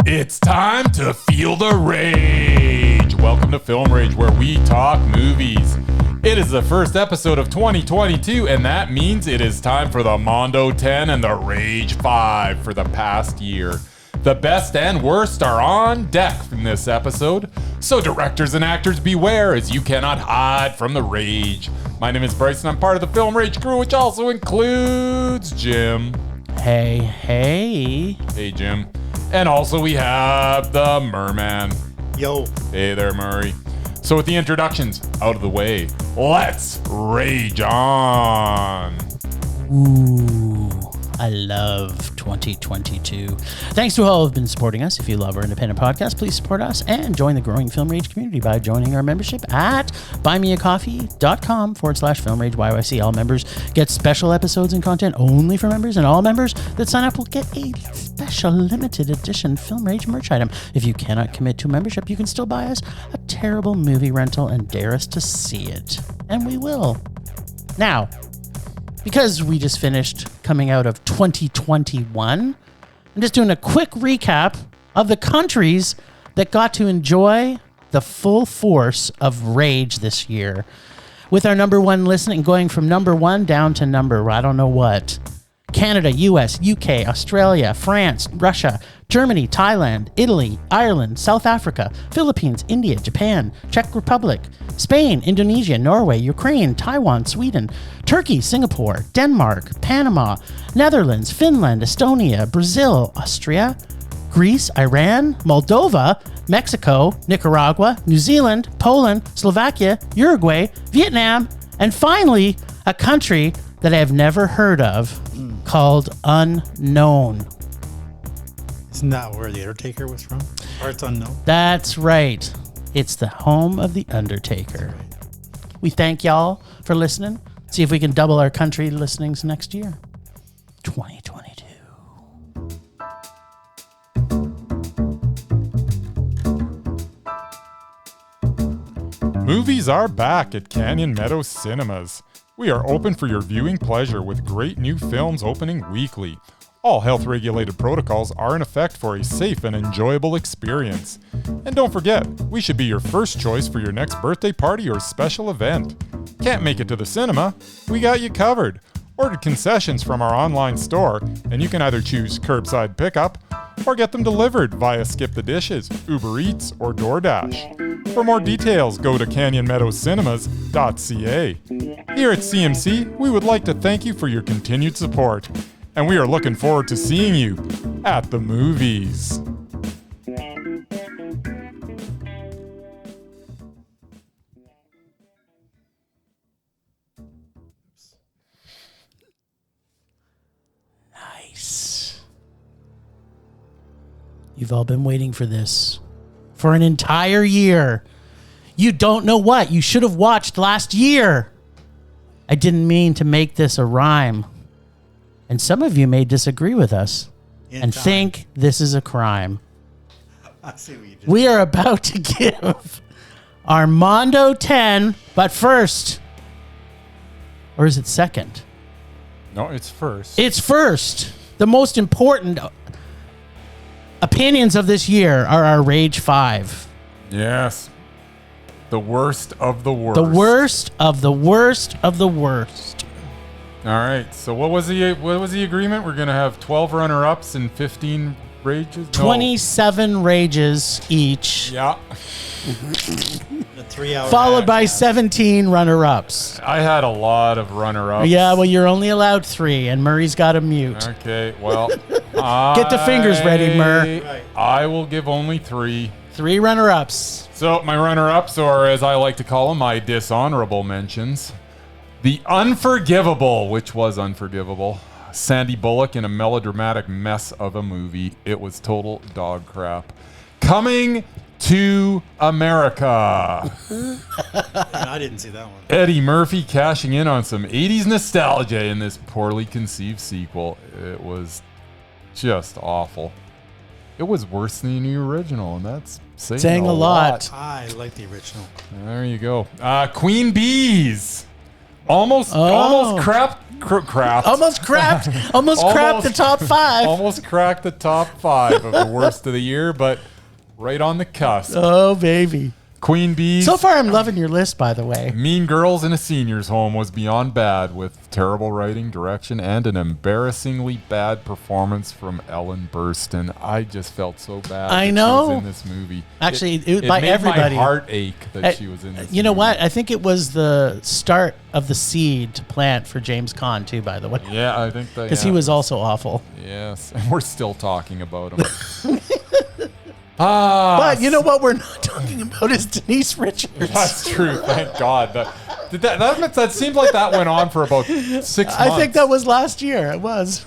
It's time to feel the rage. Welcome to Film Rage, where we talk movies. It is the first episode of 2022, and that means it is time for the Mondo 10 and the Rage 5 for the past year. The best and worst are on deck in this episode, so directors and actors beware, as you cannot hide from the rage. My name is Bryce, and I'm part of the Film Rage crew, which also includes Jim. Hey. Hey, Jim. And also we have the Merman. Yo. Hey there, Murray. So with the introductions out of the way, let's rage on. Ooh, I love 2022. Thanks to all who have been supporting us. If you love our independent podcast, please support us and join the growing Film Rage community by joining our membership at buymeacoffee.com/Film Rage YYC. All members get special episodes and content only for members, and all members that sign up will get a special limited edition Film Rage merch item. If you cannot commit to membership, you can still buy us a terrible movie rental and dare us to see it. And we will. Now, because we just finished coming out of 2021, I'm just doing a quick recap of the countries that got to enjoy the full force of Rage this year. With our number one listening going from number one down to number, I don't know what. Canada, US, UK, Australia, France, Russia, Germany, Thailand, Italy, Ireland, South Africa, Philippines, India, Japan, Czech Republic, Spain, Indonesia, Norway, Ukraine, Taiwan, Sweden, Turkey, Singapore, Denmark, Panama, Netherlands, Finland, Estonia, Brazil, Austria, Greece, Iran, Moldova, Mexico, Nicaragua, New Zealand, Poland, Slovakia, Uruguay, Vietnam, and finally, a country that I have never heard of called Unknown. Isn't that where The Undertaker was from? Or it's unknown? That's right. It's the home of The Undertaker. Right. We thank y'all for listening. See if we can double our country listenings next year. 2022. Movies are back at Canyon Meadows Cinemas. We are open for your viewing pleasure with great new films opening weekly. All health-regulated protocols are in effect for a safe and enjoyable experience. And don't forget, we should be your first choice for your next birthday party or special event. Can't make it to the cinema? We got you covered. Order concessions from our online store, and you can either choose curbside pickup or get them delivered via Skip the Dishes, Uber Eats, or DoorDash. For more details, go to canyonmeadowscinema.ca. Here at CMC, we would like to thank you for your continued support, and we are looking forward to seeing you at the movies. Nice. You've all been waiting for this for an entire year. You don't know what you should have watched last year. I didn't mean to make this a rhyme. And some of you may disagree with us and think this is a crime. I see what you did. We are about to give our Mondo 10, but first, or is it second? No, it's first. It's first. The most important opinions of this year are our Rage 5. Yes. The worst of the worst. The worst of the worst of the worst. All right. So what was the agreement? We're going to have 12 runner-ups and 15 rages? 27 rages each. Yeah. The 3 hour Followed by 17 runner-ups. I had a lot of runner-ups. Yeah, well, you're only allowed 3, and Murray's got a mute. Okay, well. Get the fingers ready, Mur. Right. I will give only 3. 3 runner-ups. So my runner-ups, or as I like to call them, my dishonorable mentions. The Unforgivable, which was unforgivable. Sandy Bullock in a melodramatic mess of a movie. It was total dog crap. Coming to America. I didn't see that one. Eddie Murphy cashing in on some 80s nostalgia in this poorly conceived sequel. It was just awful. It was worse than the original, and that's saying a lot. I like the original. There you go. Queen Bees. Almost crapped Almost crapped the top 5. Almost cracked the top 5 of the worst of the year, but right on the cusp. Oh, baby. Queen Bees. So far, I'm loving your list, by the way. Mean Girls in a Senior's Home was beyond bad, with terrible writing, direction, and an embarrassingly bad performance from Ellen Burstyn. I just felt so bad I that know. she was in this movie. Actually, it by made everybody. my heart ache that she was in this You know movie. what? I think it was the start of the seed to plant for James Caan, too, by the way. Yeah, I think that. Because he was also awful. Yes, and we're still talking about him. But you know what we're not talking about is Denise Richards. That's true. Thank God. That seemed like that went on for about 6 months. I think that was last year. It was.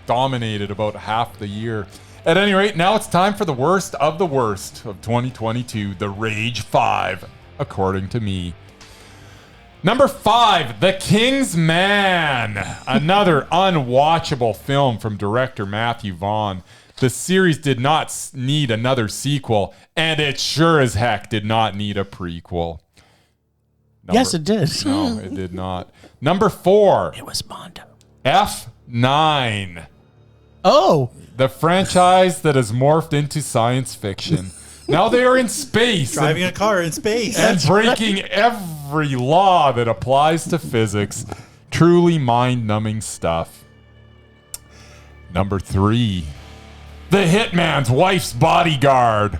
Dominated about half the year. At any rate, now it's time for the worst of 2022, the Rage 5, according to me. Number 5, The King's Man, another unwatchable film from director Matthew Vaughn. The series did not need another sequel, and it sure as heck did not need a prequel. Yes, it did. No, it did not. Number 4, It was Mondo. F9. Oh, The franchise that has morphed into science fiction. Now they are in space Driving a car in space. and breaking every law that applies to physics. Truly mind-numbing stuff. Number 3, The Hitman's Wife's Bodyguard.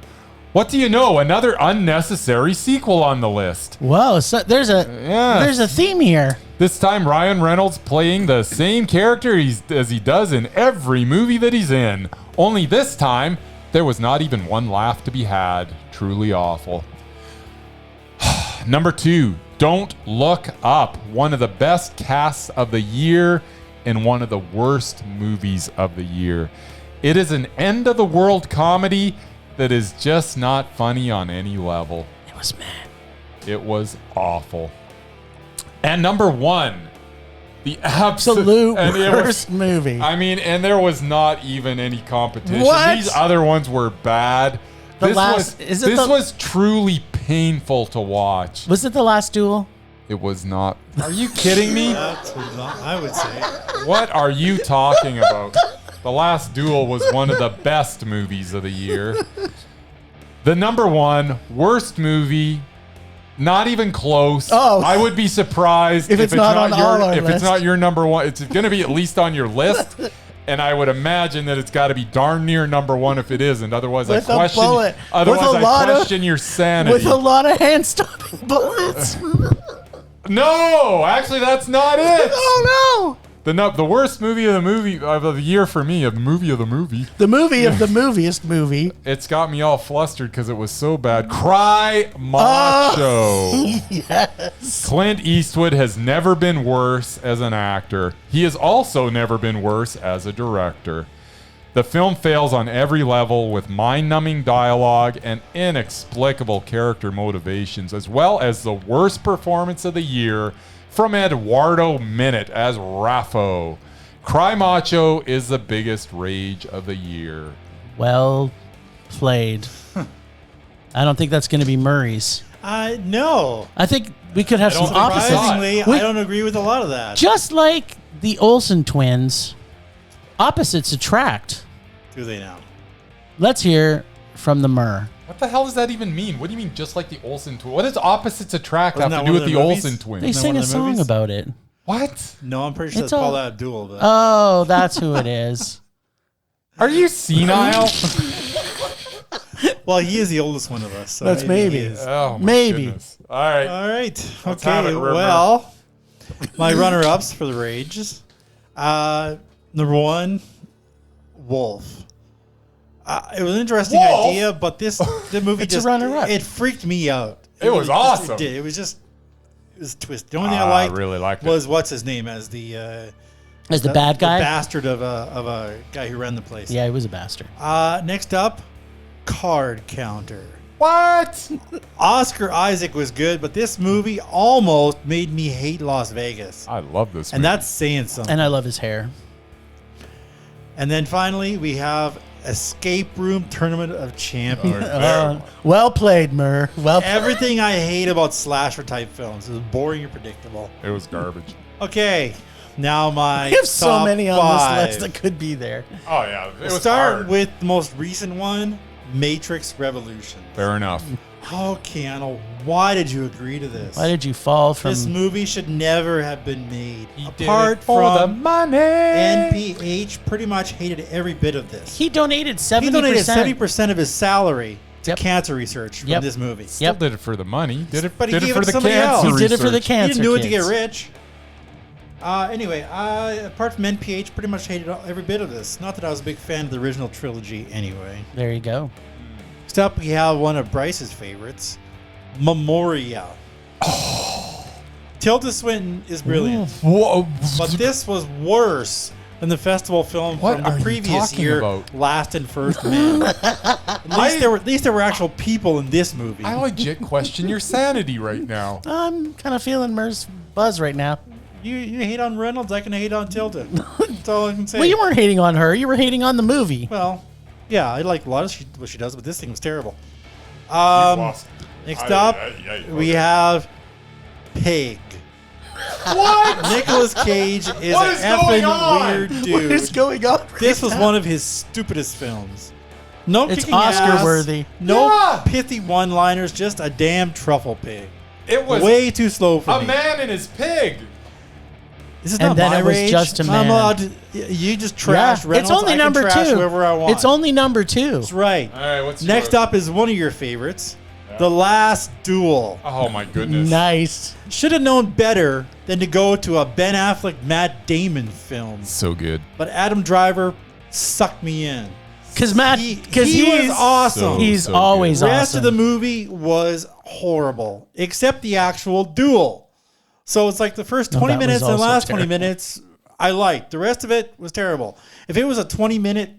What do you know? Another unnecessary sequel on the list. whoa! So there's a theme here. This time, Ryan Reynolds playing the same character as he does in every movie that he's in. Only this time, there was not even one laugh to be had. Truly awful. Number 2, Don't Look Up. One of the best casts of the year and one of the worst movies of the year. It is an end-of-the-world comedy that is just not funny on any level. It was mad. It was awful. And number 1, the Absolute and it was- worst movie. I mean, and there was not even any competition. What? These other ones were bad. This was truly painful to watch. Was it The Last Duel? It was not. Are you kidding me? That's what I would say. What are you talking about? The Last Duel was one of the best movies of the year. The number 1 worst movie, not even close. Oh. I would be surprised If it's not on all our if it's list. not your number 1. It's going to be at least on your list. And I would imagine that it's got to be darn near number 1 if it isn't. Otherwise, With I a question. bullet. Otherwise, With a I lot of- question your sanity. With a lot of hand-stopping bullets. No, actually, that's not it. Oh no! The worst movie of the year for me, The movie of the movie. The movie of the moviest movie. It's got me all flustered because it was so bad. Cry Macho. Yes. Clint Eastwood has never been worse as an actor. He has also never been worse as a director. The film fails on every level with mind-numbing dialogue and inexplicable character motivations, as well as the worst performance of the year from Eduardo Minute as Raffo. Cry Macho is the biggest rage of the year. Well played. I don't think that's going to be Murray's. No. I think we could have some don't think opposites. Surprisingly, We- I don't agree with a lot of that. Just like the Olsen twins, opposites attract. Do they now? Let's hear from the Murr. What the hell does that even mean? What do you mean just like the Olsen twins? What does opposites attract Wasn't have to that do one with of the their movies? Olsen twins? They Isn't that sing one a of the song movies? about it. What? No, I'm pretty sure It's that's all- Paula Abdul. But Oh, that's who it is. Are you senile? well, he is the oldest one of us. So That's maybe. he is. Oh, my Maybe. goodness. All right. All right. Let's have Okay. it, River. Well, my runner-ups for the rages. Number 1, Wolf. It was an interesting Wolf? idea, but the movie It's a just runner-up. it freaked me out. It was awesome. It did. It was a twist. The only thing I liked really liked it. was what's his name as the As the bad guy? the bastard of a guy who ran the place. Yeah, he was a bastard. Next up, Card Counter. What? Oscar Isaac was good, but this movie almost made me hate Las Vegas. I love this And movie. that's saying something. And I love his hair. And then finally, we have Escape Room Tournament of Champions. Well played, Mur. Well played. Everything I hate about slasher type films. It was boring and predictable. It was garbage. Okay, now my We have so top many on five. this list that could be there. Oh yeah, it We'll was start hard. with the most recent one, Matrix Revolution. Fair enough. Oh, Caan-On, why did you agree to this? Why did you fall from... This movie should never have been made. He did Apart it for the from money. NPH, pretty much hated every bit of this. He donated 70%. He donated 70% of his salary to Yep. cancer research from Yep. this movie. Still did it for the money. Did it, But he did it gave for it to the somebody cancer else. He did it for the research. He cancer didn't do it to kids. get rich. Anyway, apart from NPH, pretty much hated every bit of this. Not that I was a big fan of the original trilogy anyway. There you go. Next up, we have one of Bryce's favorites, Memoria. Tilda Swinton is brilliant. Whoa. But this was worse than the festival film What from are the you previous talking year, about? Last and First Man. At least there were actual people in this movie. I legit question your sanity right now. I'm kind of feeling Mur's buzz right now. You hate on Reynolds, I can hate on Tilda. That's all I can say. Well, you weren't hating on her. You were hating on the movie. Well, yeah, I like a lot of what she does, but this thing was terrible. lost. Next up, we have Pig. What? Nicolas Cage is What an is going on? effing weird dude. What is going on? This was one of his stupidest films. No It's kicking Oscar-worthy. ass, no Yeah. pithy one-liners, just a damn truffle pig. It was Way too slow for a me. man and his pig. This is And not then my it was rage. just a I'm man. allowed to- you just trash Reynolds. it's only I can number trash 2. whoever I want. It's only number 2. That's right. All right, what's Next yours? up is one of your favorites, The Last Duel. Oh my goodness. Nice. Should have known better than to go to a Ben Affleck, Matt Damon film. So good. But Adam Driver sucked me in. Because Matt, He because was awesome. He's So always The awesome. rest of the movie was horrible, except the actual duel. So it's like the first 20 that was minutes and the also last 20 terrible. minutes I liked. The rest of it was terrible. If it was a 20-minute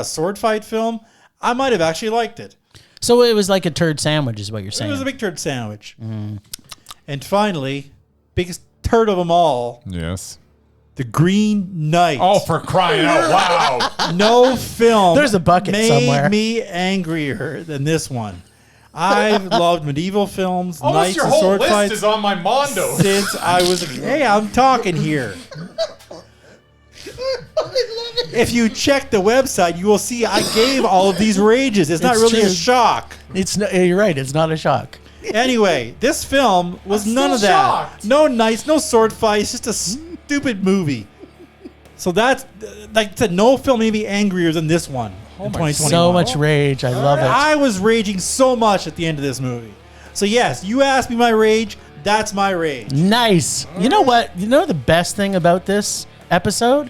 sword fight film, I might have actually liked it. So it was like a turd sandwich, is what you're It saying. was a big turd sandwich. And finally, biggest turd of them all, Yes. The Green Knight. Oh, for crying out loud. No film There's a bucket made somewhere. me angrier than this one. I've loved medieval films, Almost knights your and whole sword list fights is on my Mondo. since I was a kid. Hey, I'm talking here. If you check the website, you will see I gave all of these rages. It's not It's really a true. shock. It's not, you're right. It's not a shock. Anyway, this film was I'm none still of that. shocked. No knights, no sword fights, just a stupid movie. So that's, like I said, no film made me angrier than this one in 2021. So much rage. I love it. I was raging so much at the end of this movie. So yes, you asked me my rage, that's my rage. Nice. You know what? You know the best thing about this episode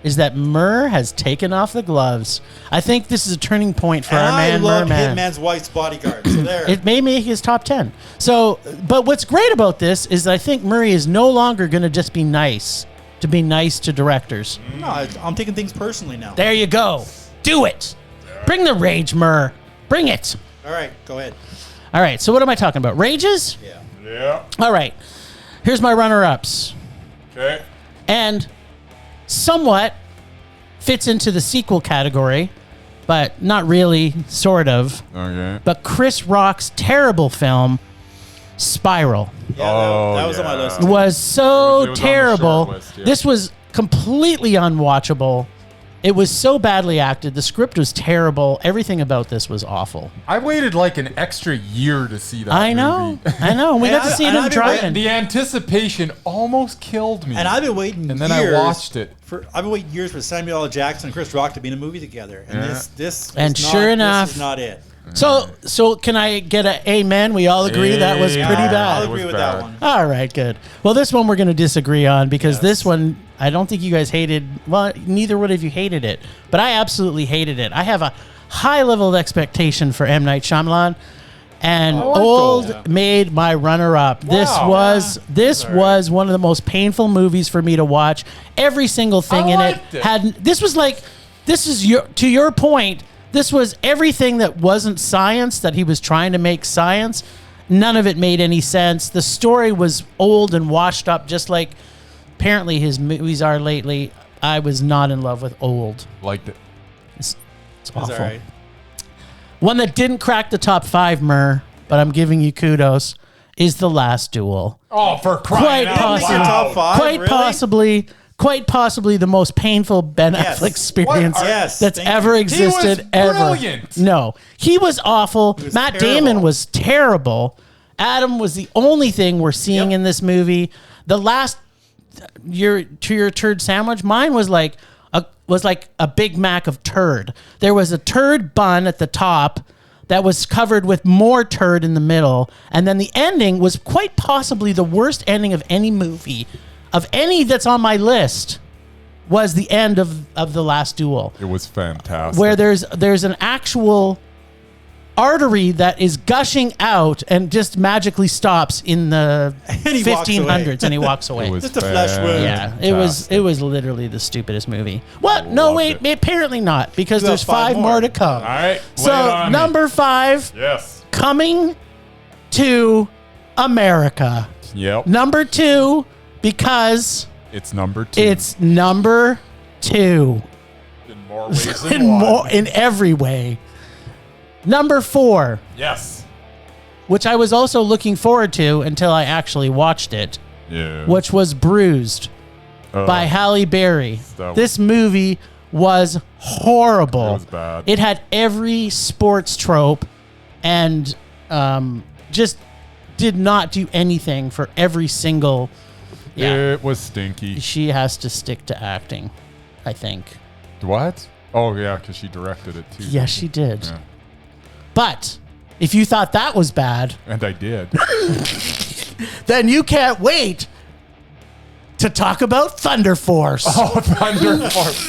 is that Mur has taken off the gloves. I think this is a turning point for And our man, I love Murman. Hitman's Wife's Bodyguard. So there. It may make his top 10. So, but what's great about this is I think Murray is no longer going to just be nice to directors. No, I'm taking things personally now. There you go. Do it. Bring the rage, Mur. Bring it. All right, go ahead. All right. So what am I talking about? Rages? Yeah. Yeah. All right. Here's my runner-ups. Okay. And somewhat fits into the sequel category, but not really, sort of. Okay. But Chris Rock's terrible film, Spiral, Yeah, Oh, that was on my yeah. list. was so It was on the terrible. short list, yeah. This was completely unwatchable. It was so badly acted. The script was terrible. Everything about this was awful. I waited like an extra year to see that I know. movie. I know. We And got to I- see and them I've been driving. The anticipation almost killed me. And I've been waiting And then years I watched it. I've been waiting years for Samuel L. Jackson and Chris Rock to be in a movie together. And Yeah. this And is sure not, enough- this is not it. So can I get a amen? We all agree that was Yeah. pretty I'll bad. agree was with bad. that one. All right, good. Well, this one we're going to disagree on because this one, I don't think you guys hated. Well, neither one of you hated it, but I absolutely hated it. I have a high level of expectation for M. Night Shyamalan, and I like Old Old. made my runner-up. This Wow. was one of the most painful movies for me to watch. Every single thing in it liked it. had. This was like, this is to your point. This was everything that wasn't science that he was trying to make science. None of it made any sense. The story was old and washed up, just like apparently his movies are lately. I was not in love with Old. Liked it. It's That's awful. all right. One that didn't crack the top 5, Mur, but I'm giving you kudos, is The Last Duel. Oh, for crying out That was your top 5, really? Quite possibly the most painful Ben Yes. Affleck experience Yes, that's thank you. ever existed. He was ever. brilliant. No, he was awful. was Matt terrible. Damon was terrible. Adam was the only thing we're seeing in this movie. The last your turd sandwich, mine was like a Big Mac of turd. There was a turd bun at the top that was covered with more turd in the middle, and then the ending was quite possibly the worst ending of any movie, of any that's on my list, was the end of The Last Duel, It was fantastic. where there's an actual artery that is gushing out and just magically stops in the he walks 1500s, and he walks away. It was Just a flesh wound. Yeah, it was literally the stupidest movie. What? No, Loved wait, it. apparently not, because You have there's 5 more to come. All right. lay it So on me. number 5, Yes. coming to America. Yep. Number 2, because It's number 2. it's number 2 in more ways than one. in every way. Number 4, Yes. which I was also looking forward to until I actually watched it, Yeah. which was Bruised by Halle Berry. That This movie was horrible. It was bad. It had every sports trope and just did not do anything for every single. Yeah, It was stinky. she has to stick to acting, I think. What? Oh, yeah, because she directed it too. Yes, she did. Yeah. But if you thought that was bad, And I did. then you can't wait to talk about Thunder Force. Oh, Thunder Force.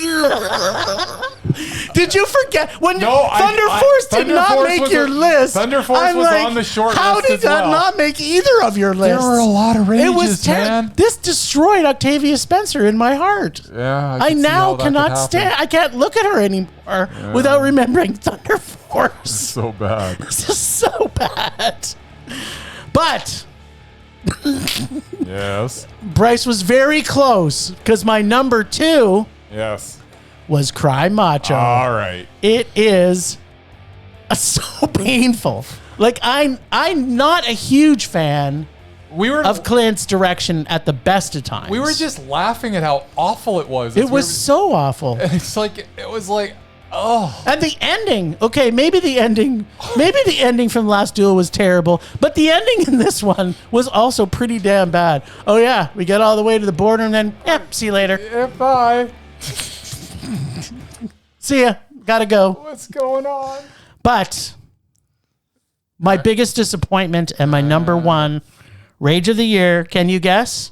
Did you forget when No, Thunder Force did Thunder not Force make was your list? Thunder Force I'm was like, on the short how list did as that well. not make either of your lists? There were a lot of It was rages, man. This destroyed Octavia Spencer in my heart. Yeah, I could see now how that could cannot happen. stand. I can't look at her anymore without remembering Thunder Force. So bad. This is so bad. But Yes. Bryce was very close because my number 2 Yes. was Cry Macho. All right. It is so painful. Like I'm not a huge fan We were of Clint's direction at the best of times. we were just laughing at how awful it was. It was so awful. It's like it was like oh. And the ending, okay, maybe the ending from Last Duel was terrible, but the ending in this one was also pretty damn bad. Oh yeah, we get all the way to the border and then, see you later. Yeah, bye. See ya. Gotta go. What's going on? But my biggest disappointment and my number 1 rage of the year, can you guess?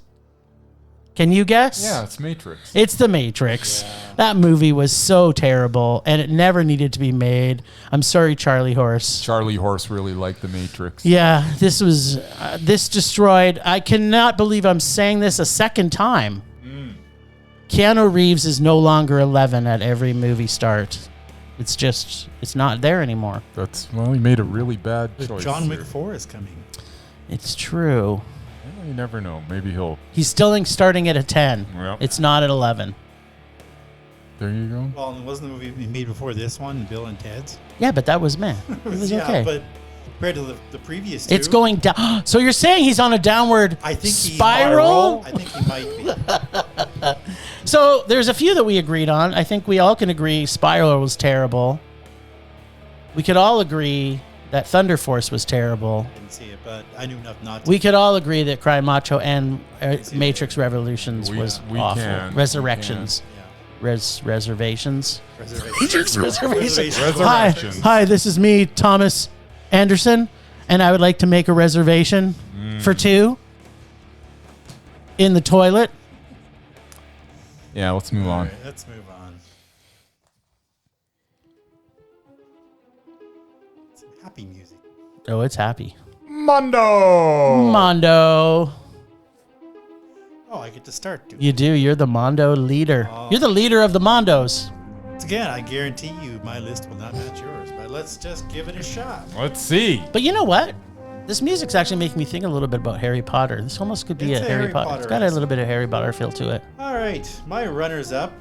Can you guess? Yeah, it's Matrix. It's The Matrix. That movie was so terrible, and it never needed to be made. I'm sorry, Charlie Horse. Charlie Horse really liked the Matrix. Yeah, this destroyed. I cannot believe I'm saying this a second time. Keanu Reeves is no longer 11 at every movie start. It's not there anymore. He made a really bad But choice. John here. Wick 4 is coming. It's true. Well, you never know. Maybe he'll. He's still starting at a 10. Well. It's not at 11. There you go. Well, and wasn't the movie he made before this one, Bill and Ted's? Yeah, but that was meh. It was yeah, okay. but compared to the previous two, It's going down. So you're saying he's on a downward I think spiral? I think he might be. So there's a few that we agreed on. I think we all can agree Spiral was terrible. We could all agree that Thunder Force was terrible. Didn't see it, but I knew enough not to. We could all agree that Cry Macho and Matrix Revolutions We- was we awful. can. Resurrections. Yeah. Reservations. Reservations. Reservations. Resurrections. Hi, this is me, Thomas Anderson, and I would like to make a reservation for 2 in the toilet. Yeah, let's move All on. right, let's move on. Some happy music. Oh, it's happy. Mondo. Mondo. Oh, I get to start, dude. You do. You're the Mondo leader. Oh. You're the leader of the Mondos. Once again, I guarantee you my list will not match yours, but let's just give it a shot. Let's see. But you know what? This music's actually making me think a little bit about Harry Potter. This almost could be It's a a Harry Harry Potter. It's got a Potter-esque. little bit of Harry Potter feel to it. All right, my runners-up,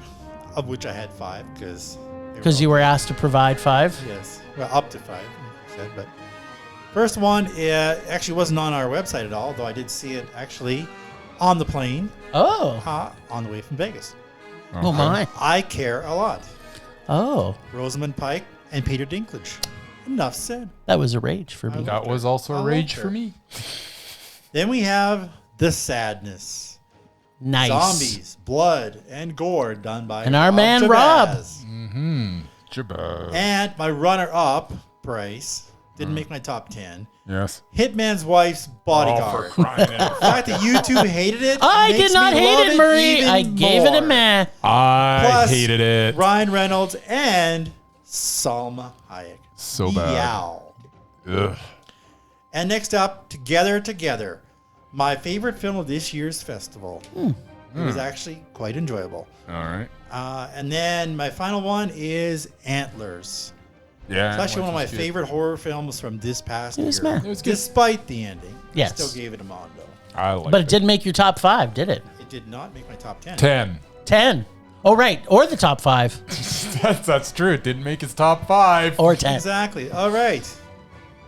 of which I had 5, because Because you were asked to provide 5? Yes. Well, up to 5, you said. But first one actually wasn't on our website at all, though I did see it actually on the plane Oh. on the way from Vegas. Oh, my. I Care a Lot. Oh. Rosamund Pike and Peter Dinklage. Enough said. That was a rage for me. That was also a rage for me. Then we have The Sadness. Nice. Zombies, blood, and gore done by And our man, Rob. Jabba. And my runner-up, Bryce, didn't make my top 10. Yes. Hitman's Wife's Bodyguard. Oh, for crying out. The fact that you two hated it I makes did not me hate love it, Murray. even I gave it a more. meh. I Plus, hated it. Ryan Reynolds and Salma Hayek. So bad. Yow. Ugh. And next up, Together, my favorite film of this year's festival. It was actually quite enjoyable. All right. And then my final one is Antlers. Yeah. It's actually one of my which is good. favorite horror films from this past year. Yes, man. It was good. Despite the ending, Yes. I still gave it a Mondo. I like But it didn't make your top 5, did it? It did not make my top 10. 10. 10. Oh, right. Or the top 5. That's true. It didn't make his top 5. Or 10. Exactly. All right.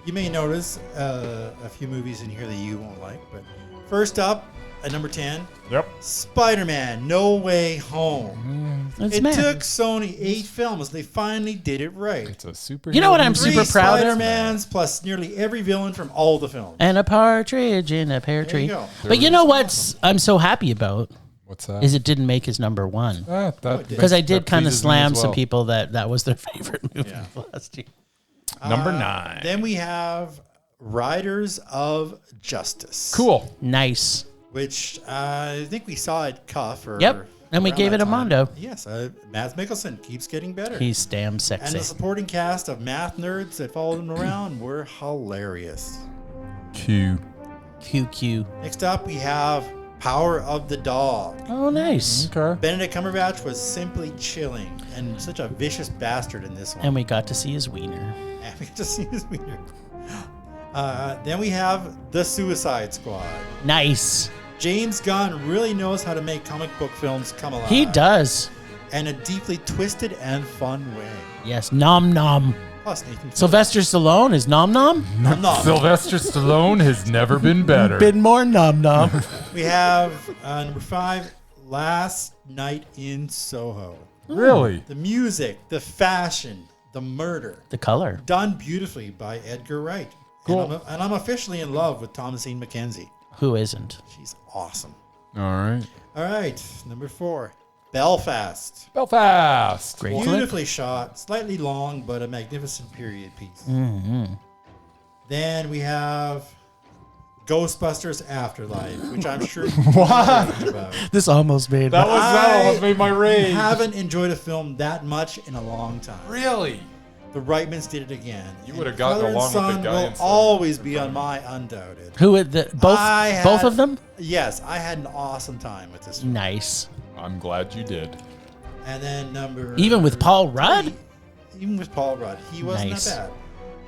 You may notice a few movies in here that you won't like, but first up, at number 10, Yep. Spider-Man: No Way Home. It's It meh. took Sony 8 films. They finally did it right. It's a superhero. You know what I'm movie. super proud of? Spider-Mans plus nearly every villain from all the films. And a partridge in a pear There tree. you go. But you know what I'm so happy about What's that? is it didn't make his number 1. Because I did that kind of pleases me slam as some well. people that was their favorite movie Yeah. last year. Number 9. Then we have Riders of Justice. Cool. Nice. Which I think we saw at Cuff. Or Yep. And we around gave that it a time. Mondo. Yes. Mads Mikkelsen keeps getting better. He's damn And sexy. the supporting cast of math nerds that followed him around were hilarious. Q. QQ. Next up, we have Power of the Dog. Oh, nice. Okay. Benedict Cumberbatch was simply chilling and such a vicious bastard in this one. And we got to see his wiener. And we get to see his wiener. Then we have The Suicide Squad. Nice. James Gunn really knows how to make comic book films come alive. He does. In a deeply twisted and fun way. Yes. Nom nom. Plus Nathan Fillion. Sylvester Stallone is nom nom. Nom. Sylvester Stallone has never been better. Been more nom nom. We have number 5, Last Night in Soho. Really? The music, the fashion, the murder. The color. Done beautifully by Edgar Wright. Cool. And I'm officially in love with Thomasine McKenzie. Who isn't? She's awesome. All right. All right, number 4, Belfast. Belfast. Great flick. Beautifully shot, slightly long, but a magnificent period piece. Then we have Ghostbusters Afterlife, which I'm sure you what? About. This almost made That almost made my I rage. haven't enjoyed a film that much in a long time. Really? The Reitmans did it again. You And would have gotten Father and along with the Son guy will inside. always be on my undoubted. Who would the both both of them? Yes, I had an awesome time with this film. Nice. I'm glad you did. And then number Even with Paul Rudd? 3, even with Paul Rudd, he wasn't Nice. that bad.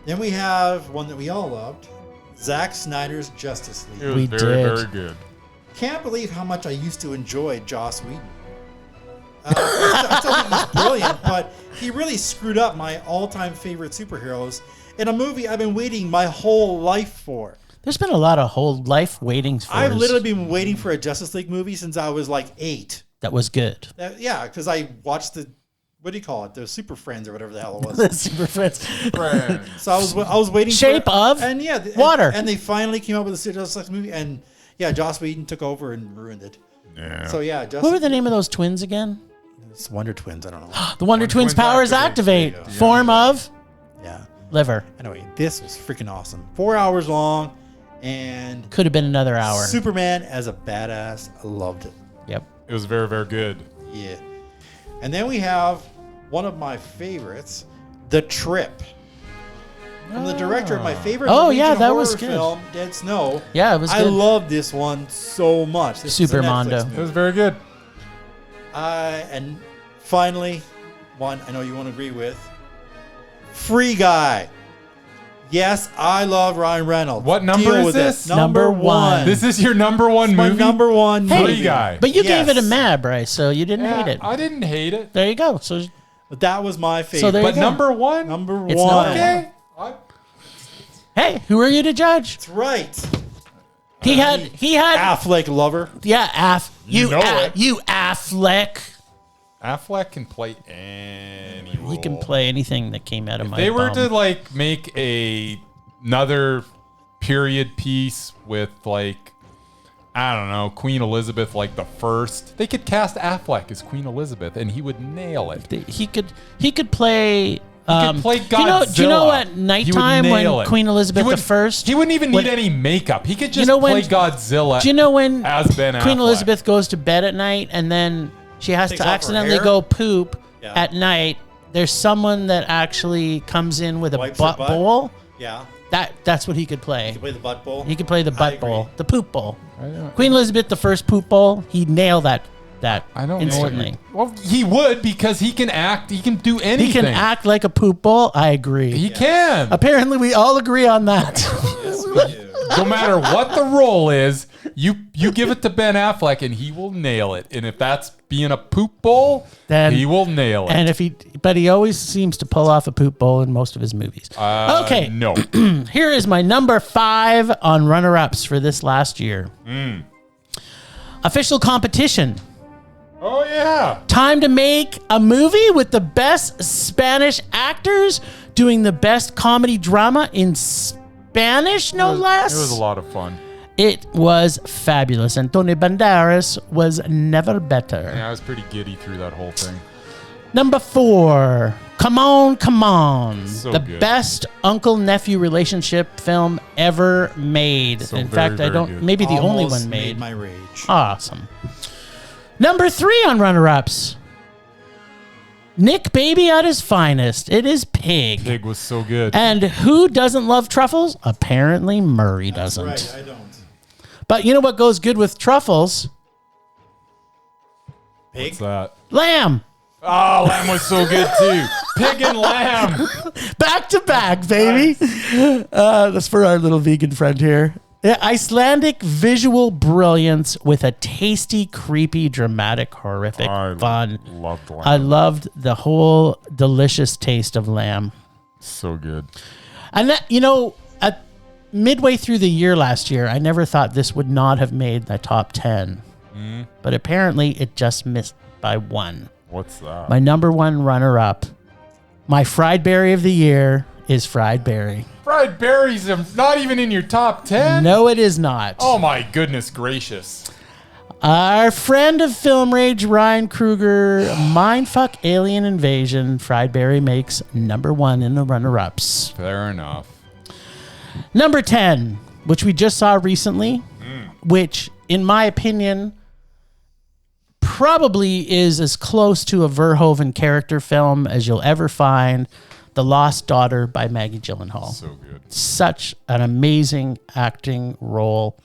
Then we have one that we all loved, Zack Snyder's Justice It League. was We very, did. very good. Can't believe how much I used to enjoy Joss Whedon. I still think he's brilliant, but he really screwed up my all-time favorite superheroes in a movie I've been waiting my whole life for. There's been a lot of whole life waiting for I've us. literally been waiting for a Justice League movie since I was like 8. that was good. Yeah, because I watched the, what do you call it? The Super Friends or whatever the hell it was. The Super Friends. So I was waiting Shape for of and yeah, water. And they finally came up with a Justice League movie, and yeah, Joss Whedon took over and ruined it. Yeah. So yeah, What were the name of those twins again? It's Wonder Twins. I don't know. The Wonder Twins' Twins powers activate. activate. There you go. Form of Yeah. liver. Anyway, this was freaking awesome. 4 hours long, and Could have been another hour. Superman as a badass. I loved it. Yep. It was very, very good. Yeah. And then we have one of my favorites, The Trip. From the director of my favorite Oh, yeah, Norwegian that horror was good. film, Dead Snow. Yeah, it was I good. love this one so much. This is a Super Netflix Mondo. It movie. was very good. And finally, one I know you won't agree with, Free Guy. Yes, I love Ryan Reynolds. What number Deal is with this? it. Number one. This is your number one my movie? number one Hey, movie. Free Guy. But you gave it a Yes. mad, Bryce, so you didn't Yeah, hate it. I didn't hate it. There you go. So But that was my favorite. So there you But go. number one? Number It's one. Okay. Hey, who are you to judge? That's right. He had Affleck lover. You know it. you Affleck. Affleck can play any role. He can play anything that came out of my They were bum. to like make another period piece with like, I don't know, Queen Elizabeth like the first. They could cast Affleck as Queen Elizabeth and he would nail it. He could play. Could play Godzilla. Do you know at He would nighttime nail when it. Queen Elizabeth He the wouldn't- First? He wouldn't even when- need any makeup. He could just know when- play Godzilla. Do you know when as Ben Queen Affleck. Elizabeth goes to bed at night and then she has Takes to off her accidentally hair? go poop Yeah. at night? There's someone that actually comes in with a Wipes her butt butt? bowl. Yeah. That's what he could play. You play the butt bowl. He could play the I butt agree. bowl, the poop bowl. I don't- Queen Elizabeth the First poop bowl. He'd nail that I don't instantly. know. Well, he would because he can act. He can do anything. He can act like a poop bowl. I agree. He can. Apparently, we all agree on that. Yes, we do. No matter what the role is, you give it to Ben Affleck and he will nail it. And if that's being a poop bowl, Then- he will nail it. And but he always seems to pull off a poop bowl in most of his movies. Okay, No. here is my number 5 on runner-ups for this last year. Official competition. Oh, yeah. Time to make a movie with the best Spanish actors doing the best comedy drama in Spanish, no less. It was a lot of fun. It was fabulous. Antonio Banderas was never better. Yeah, I was pretty giddy through that whole thing. Number 4, Come On, Come On. So the good. best uncle-nephew relationship film ever made. So In very, fact, very I don't, good. maybe the only Almost one made. my rage. Awesome. Number 3 on runner-ups. Nick Baby at his finest. It is Pig. Pig was so good. And who doesn't love truffles? Apparently Murray doesn't. Right, I don't. But you know what goes good with truffles? Pig. What's that? Lamb. Oh, lamb was so good too. Pig and lamb. Back to back, baby. That's for our little vegan friend here. Yeah, Icelandic visual brilliance with a tasty, creepy, dramatic, horrific fun. Loved lamb. I loved the whole delicious taste of lamb. So good. And that, at midway through the year last year, I never thought this would not have made the top 10. But apparently it just missed by 1. What's that? My number 1 runner-up, my fried berry of the year is fried berry. Fried berries are not even in your top 10? No, it is not. Oh my goodness gracious. Our friend of Film Rage, Ryan Kruger, Mindfuck Alien Invasion, fried berry makes number 1 in the runner-ups. Fair enough. Number 10, which we just saw recently, which, in my opinion, probably is as close to a Verhoeven character film as you'll ever find, The Lost Daughter by Maggie Gyllenhaal. So good. Such an amazing acting role,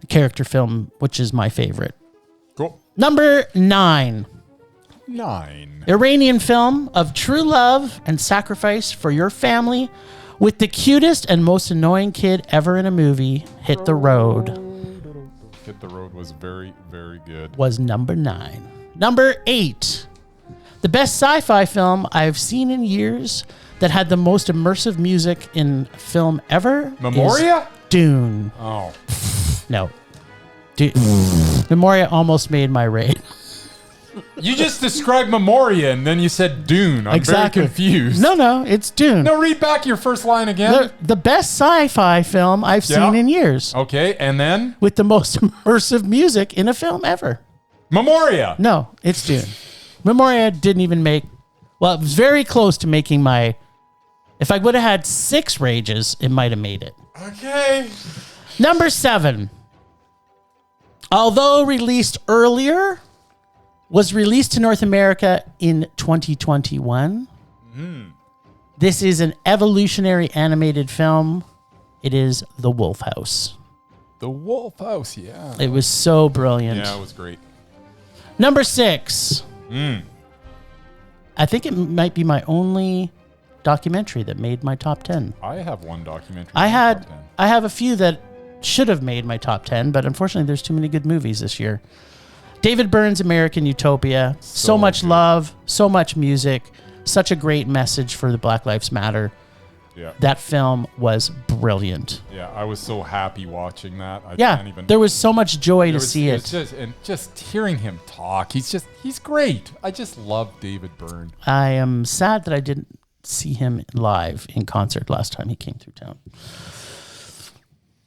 character film, which is my favorite. Cool. Number 9, 9. Iranian film of true love and sacrifice for your family with the cutest and most annoying kid ever in a movie, Hit the Road. Hit the Road was very, very good. Was number 9. Number 8, the best sci-fi film I've seen in years that had the most immersive music in film ever. Memoria? Is Dune. Oh. No. Memoria almost made my rate. You just described Memoria and then you said Dune. I'm Exactly. very confused. No, it's Dune. No, read back your first line again. The best sci-fi film I've seen in years Okay, and then? with the most immersive music in a film ever. Memoria. No, it's Dune. Memoria didn't even make... Well, it was very close to making my... If I would have had 6 rages, it might have made it. Okay. Number 7. Although released earlier, was released to North America in 2021. This is an evolutionary animated film. It is The Wolf House. The Wolf House, yeah. It was so brilliant. Yeah, it was great. Number 6. I think it might be my only documentary that made my top 10. I have one documentary. I in my top 10. have a few that should have made my top 10, but unfortunately there's too many good movies this year. David Byrne's American Utopia. So much good. love, so much music, such a great message for the Black Lives Matter. Yeah. That film was brilliant. Yeah, I was so happy watching that. I Yeah, can't even, there was so much joy to see it. Just hearing him talk, he's great. I just love David Byrne. I am sad that I didn't see him live in concert last time he came through town.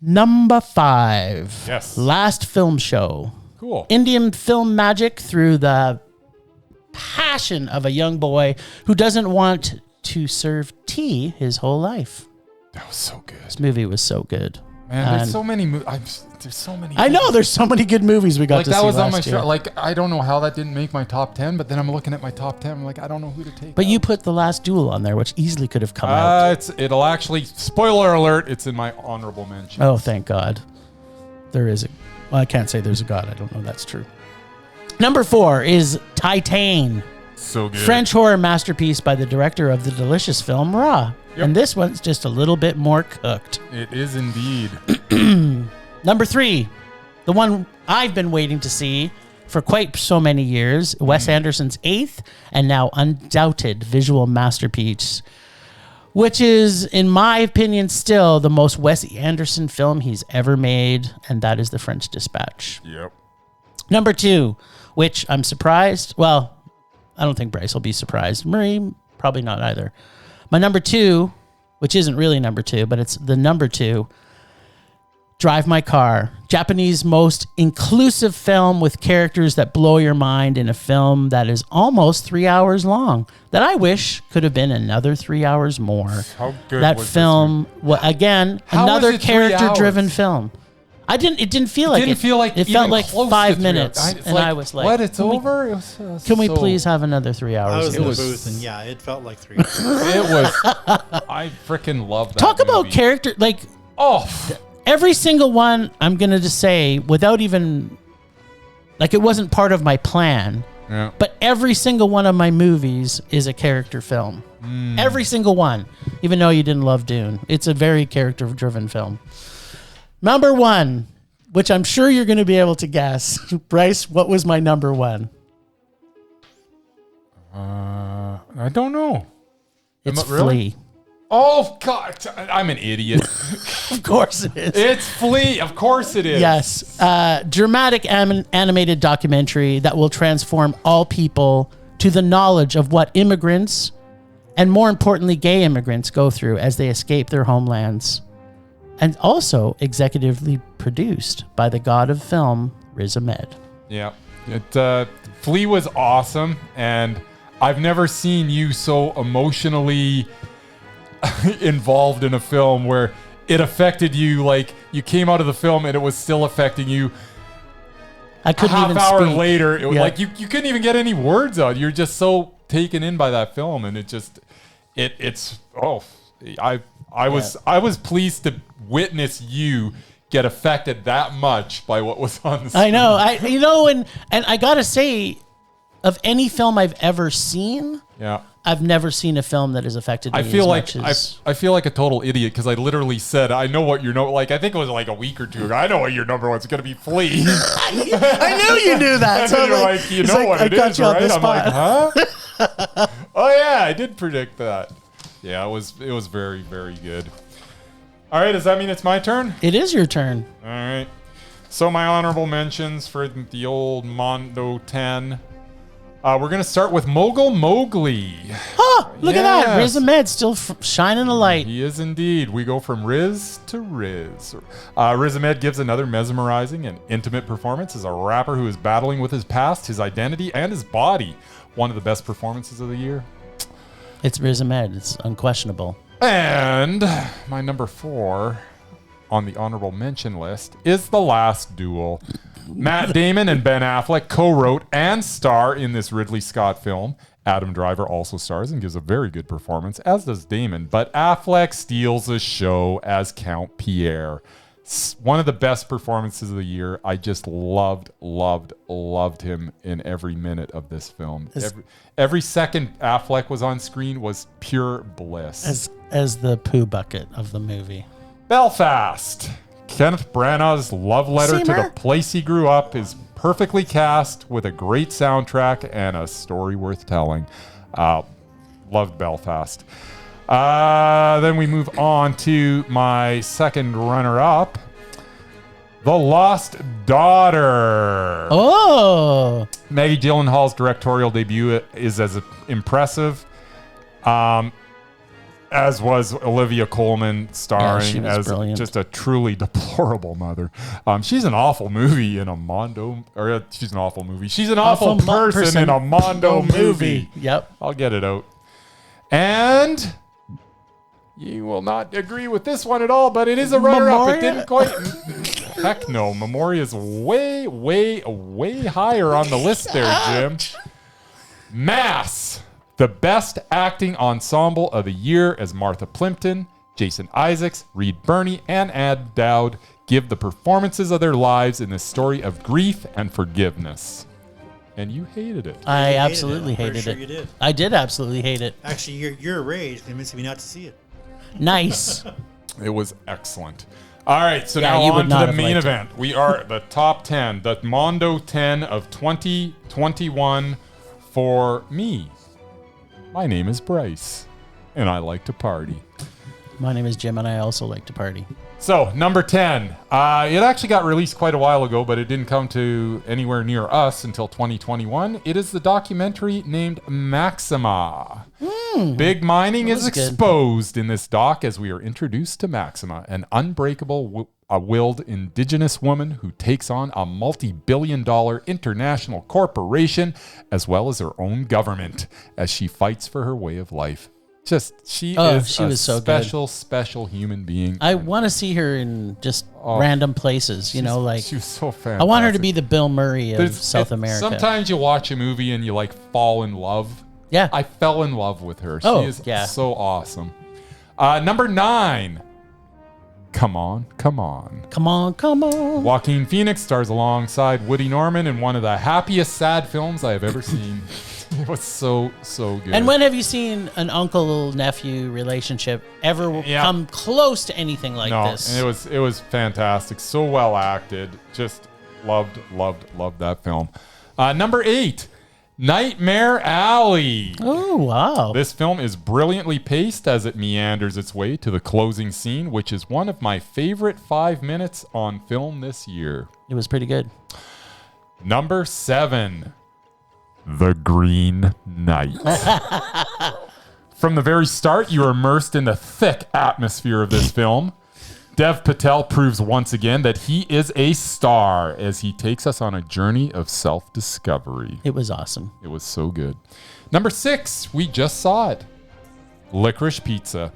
Number 5. Yes. Last film show. Cool. Indian film magic through the passion of a young boy who doesn't want to serve tea his whole life. That was so good. This movie was so good. Man, there's so many there's so many. I know there's so many good movies we got like to that see was on my last year. show. Like I don't know how that didn't make my top 10, but then I'm looking at my top 10. I'm like, I don't know who to take. But out. you put The Last Duel on there, which easily could have come out. It'll actually, spoiler alert, it's in my honorable mention. Oh, thank God. There is well, I can't say there's a God. I don't know that's true. Number 4 is Titan. So good. French horror masterpiece by the director of the delicious film Raw. Yep. And this one's just a little bit more cooked. It is indeed. Number 3, the one I've been waiting to see for quite so many years, Wes Anderson's 8th and now undoubted visual masterpiece, which is, in my opinion, still the most Wes Anderson film he's ever made, and that is The French Dispatch. Yep. Number 2, which I'm surprised. Well, I don't think Bryce will be surprised. Marie, probably not either. My number 2, which isn't really number 2, but it's the number 2, Drive My Car. Japanese most inclusive film with characters that blow your mind in a film that is almost 3 hours long. That I wish could have been another 3 hours more. How good that was film, again, How another was it 3 character-driven hours? film. It didn't feel like Didn't feel like it even felt like close 5 to 3 minutes, hours. It's and like, I was like, "What? It's can we- over?" It was, Can we so- please have another 3 I hours? was It in the was- booth, and yeah, it felt like 3 hours. It was. I freaking love that. Talk about movie. character, like Oh, every single one. I'm gonna just say without even, like, it wasn't part of my plan, yeah. but every single one of my movies is a character film. Every single one, even though you didn't love Dune, it's a very character-driven film. Number 1, which I'm sure you're going to be able to guess, Bryce. What was my number 1? I don't know. It's really? Flea. Oh God, I'm an idiot. Of course it is. It's Flea. Of course it is. Yes. Dramatic animated documentary that will transform all people to the knowledge of what immigrants, and more importantly, gay immigrants, go through as they escape their homelands. And also executively produced by the god of film, Riz Ahmed. Yeah. Flea was awesome, and I've never seen you so emotionally involved in a film where it affected you. Like, you came out of the film and it was still affecting you. I couldn't half even hour speak. later, it was Yeah. like you couldn't even get any words out. You're just so taken in by that film, and I was pleased to witness you get affected that much by what was on the screen. I know. And I gotta say, of any film I've ever seen, Yeah. I've never seen a film that has affected me I feel as like much as... I feel like a total idiot because I literally said I know what your like I think it was like a week or two ago. I know what your number one's gonna be Flea. I knew you knew that. And So then I'm you're like, like, you it's know like, what I it got is, you on right? the I'm like, spot. huh? Oh yeah, I did predict that. Yeah, it was very, very good. All right, does that mean it's my turn? It is your turn. All right. So my honorable mentions for the old Mondo 10. We're going to start with Mogul Mowgli. Oh, look at that. Yes. Riz Ahmed still shining a light. He is indeed. We go from Riz to Riz. Riz Ahmed gives another mesmerizing and intimate performance as a rapper who is battling with his past, his identity, and his body. One of the best performances of the year. It's Riz Ahmed. It's unquestionable. And my number 4 on the honorable mention list is The Last Duel. Matt Damon and Ben Affleck co-wrote and star in this Ridley Scott film. Adam Driver also stars and gives a very good performance, as does Damon. But Affleck steals the show as Count Pierre. One of the best performances of the year. I just loved him in every minute of this film. Every second Affleck was on screen was pure bliss. As the poo bucket of the movie. Belfast. Kenneth Branagh's love letter to Seymour? the place he grew up is perfectly cast with a great soundtrack and a story worth telling. Loved Belfast. Then we move on to my second runner-up, The Lost Daughter. Oh. Maggie Gyllenhaal's directorial debut is as impressive as was Olivia Colman starring she was as brilliant. just a truly deplorable mother. She's an awful movie in a Mondo, or she's an awful movie. She's an awful person in a Mondo movie. Yep. I'll get it out. And you will not agree with this one at all, but it is a runner-up. It didn't quite... Heck no. Memoria is way, way, way higher on the list there, Jim. Mass. The best acting ensemble of the year as Martha Plimpton, Jason Isaacs, Reed Birney, and Ed Dowd give the performances of their lives in this story of grief and forgiveness. And you hated it. I absolutely hated sure it. You did. I did absolutely hate it. Actually, your rage convinced me not to see it. Nice. It was excellent. All right, so Yeah, now you on would to not the have main liked event. We are the top 10, the Mondo 10 of 2021 for me. My name is Bryce, and I like to party. My name is Jim, and I also like to party. So, number 10. It actually got released quite a while ago, but it didn't come to anywhere near us until 2021. It is the documentary named Maxima. Big mining is exposed in this doc as we are introduced to Maxima, an unbreakable willed indigenous woman who takes on a multi-billion-dollar international corporation as well as her own government as she fights for her way of life. She was so special human being. I want to see her in just random places, she was so fantastic. I want her to be the Bill Murray of South America. Sometimes you watch a movie and you fall in love. Yeah. I fell in love with her. She is so awesome. Number 9. Come on. Come on. Joaquin Phoenix stars alongside Woody Norman in one of the happiest sad films I have ever seen. It was so good. And when have you seen an uncle-nephew relationship ever come close to anything like this? No, it was fantastic. So well acted. Just loved that film. Number 8, Nightmare Alley. Oh, wow. This film is brilliantly paced as it meanders its way to the closing scene, which is one of my favorite 5 minutes on film this year. It was pretty good. Number 7, The Green Knight. From the very start, you are immersed in the thick atmosphere of this film. Dev Patel proves once again that he is a star as he takes us on a journey of self-discovery. It was awesome. It was so good. Number 6, we just saw it. Licorice Pizza.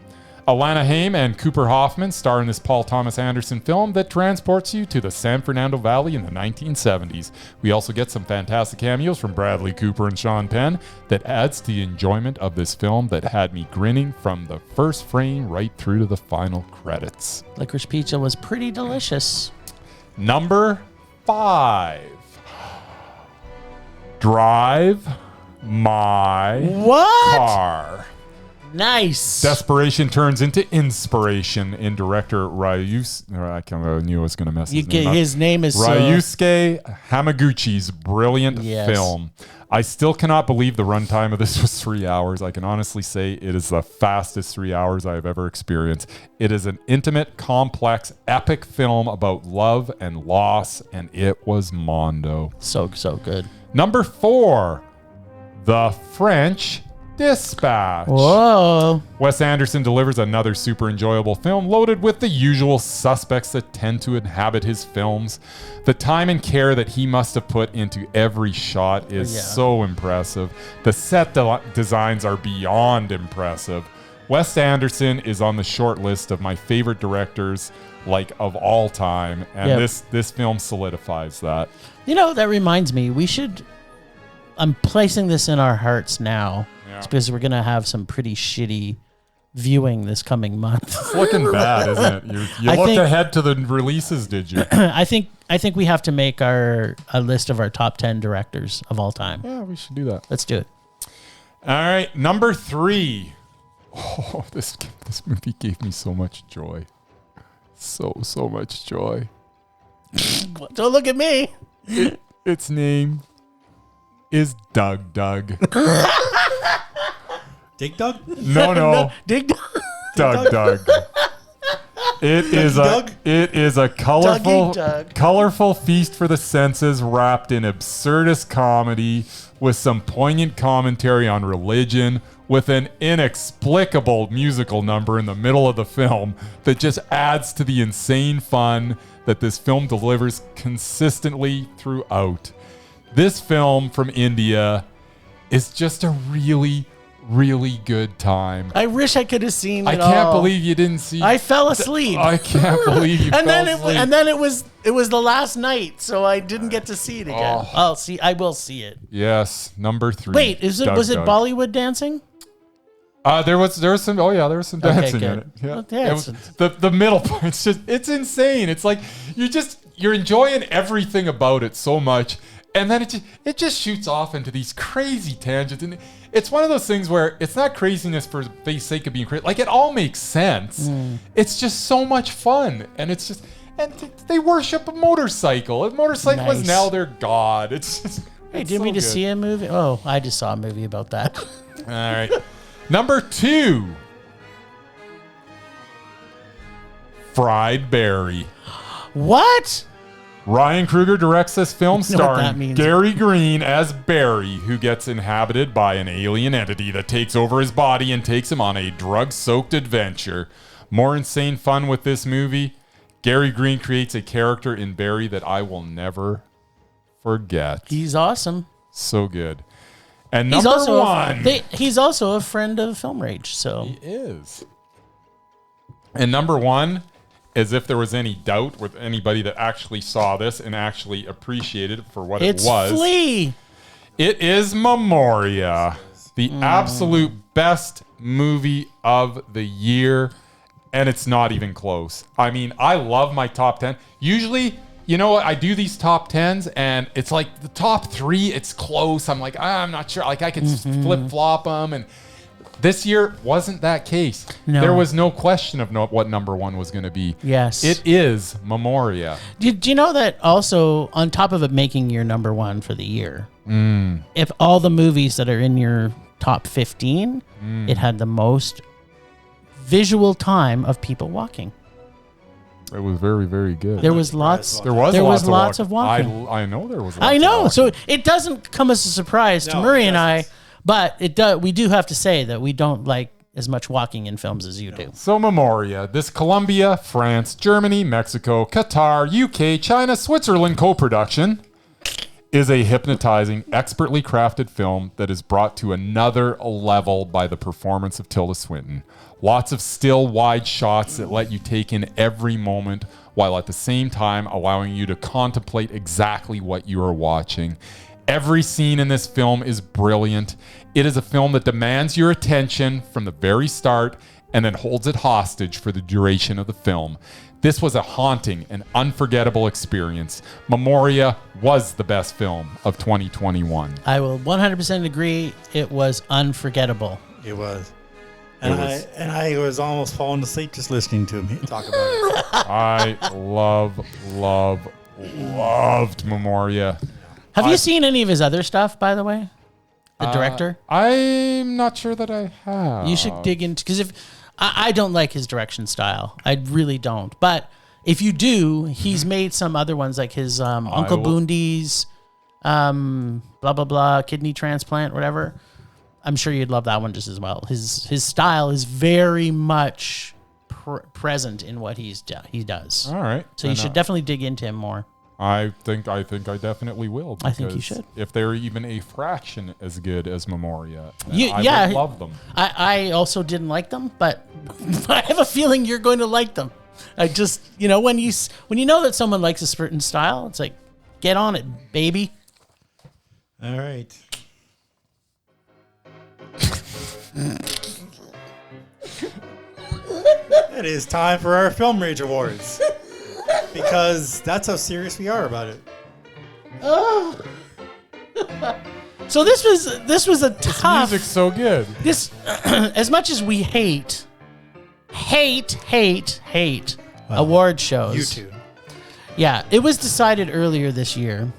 Alana Haim and Cooper Hoffman star in this Paul Thomas Anderson film that transports you to the San Fernando Valley in the 1970s. We also get some fantastic cameos from Bradley Cooper and Sean Penn that adds to the enjoyment of this film that had me grinning from the first frame right through to the final credits. Licorice Pizza was pretty delicious. Number 5. Drive My Car. Nice. Desperation turns into inspiration in director Ryusuke. I knew I was going to mess his name up. His name is Ryusuke Hamaguchi's brilliant film. I still cannot believe the runtime of this was 3 hours. I can honestly say it is the fastest 3 hours I have ever experienced. It is an intimate, complex, epic film about love and loss, and it was Mondo. So good. Number 4, The French Dispatch. Whoa. Wes Anderson delivers another super enjoyable film loaded with the usual suspects that tend to inhabit his films. The time and care that he must have put into every shot is so impressive. The set designs are beyond impressive. Wes Anderson is on the short list of my favorite directors of all time, and this film solidifies that. That reminds me, I'm placing this in our hearts now. It's because we're going to have some pretty shitty viewing this coming month. It's looking bad, isn't it? You looked ahead to the releases, did you? I think we have to make a list of our top 10 directors of all time. Yeah, we should do that. Let's do it. All right, number 3. Oh, this movie gave me so much joy. So much joy. Don't look at me. Its name is Doug Doug. Dig Dug? No. Dig. Doug Doug. It is a colorful feast for the senses wrapped in absurdist comedy with some poignant commentary on religion, with an inexplicable musical number in the middle of the film that just adds to the insane fun that this film delivers consistently throughout. This film from India is just a really, really good time. I wish I could have seen it. I can't believe you didn't see. I fell asleep. I can't believe you fell asleep. And then it was the last night, so I didn't get to see it again. Oh. I will see it. Yes, number 3. Wait, was it Bollywood dancing? There was some dancing in it. Yeah. Well, yeah, the middle part, it's insane. It's like you're enjoying everything about it so much, and then it just shoots off into these crazy tangents. And it's one of those things where it's not craziness for the sake of being crazy. Like, it all makes sense. It's just so much fun, and it's just they worship a motorcycle. A motorcycle is now their god. It's just. Hey, didn't we just see a movie? Oh, I just saw a movie about that. All right. Number 2, Fried Berry. What? Ryan Kruger directs this film I know what that starring means. Gary Green as Barry, who gets inhabited by an alien entity that takes over his body and takes him on a drug-soaked adventure. More insane fun with this movie. Gary Green creates a character in Barry that I will never forget. He's awesome. So good. And number 1. He's also a friend of Film Rage, so. He is. And number 1, as if there was any doubt with anybody that actually saw this and actually appreciated it for what it was. It's Flea. It is Memoria, the absolute best movie of the year, and it's not even close. I mean, I love my top 10. Usually, you know what? I do these top 10s, and it's like the top 3, it's close. I'm like, I'm not sure. Like, I can flip-flop them, and this year wasn't that case. No. There was no question of what number 1 was going to be. Yes. It is Memoria. Do you know that also, on top of it making your number 1 for the year, if all the movies that are in your top 15, it had the most visual time of people walking. It was very, very good. There was lots. There was lots of walking. I know there was. I know. So it doesn't come as a surprise to Murray and I, but it does. We do have to say that we don't like as much walking in films as you do. So Memoria, this Colombia, France, Germany, Mexico, Qatar, UK, China, Switzerland co-production, is a hypnotizing, expertly crafted film that is brought to another level by the performance of Tilda Swinton. Lots of still, wide shots that let you take in every moment, while at the same time allowing you to contemplate exactly what you are watching. Every scene in this film is brilliant. It is a film that demands your attention from the very start and then holds it hostage for the duration of the film. This was a haunting and unforgettable experience. Memoria was the best film of 2021. I will 100% agree. It was unforgettable. It was. And I was almost falling asleep just listening to him talk about it. I loved Memoria. Have you seen any of his other stuff, by the way? The director? I'm not sure that I have. You should dig into, because if I don't like his direction style. I really don't. But if you do, he's made some other ones like his Uncle Boondies, blah, blah, blah, kidney transplant, whatever. I'm sure you'd love that one just as well. His style is very much present in what he does. All right. So you should definitely dig into him more. I think I definitely will. I think you should. If they're even a fraction as good as Memoria, I would love them. I also didn't like them, but I have a feeling you're going to like them. I just, when you know that someone likes a certain style, it's like, get on it, baby. All right. It is time for our Film Rage Awards. Because that's how serious we are about it. Oh. So this was a tough. Music's so good. This, as much as we hate award shows. You too. Yeah, it was decided earlier this year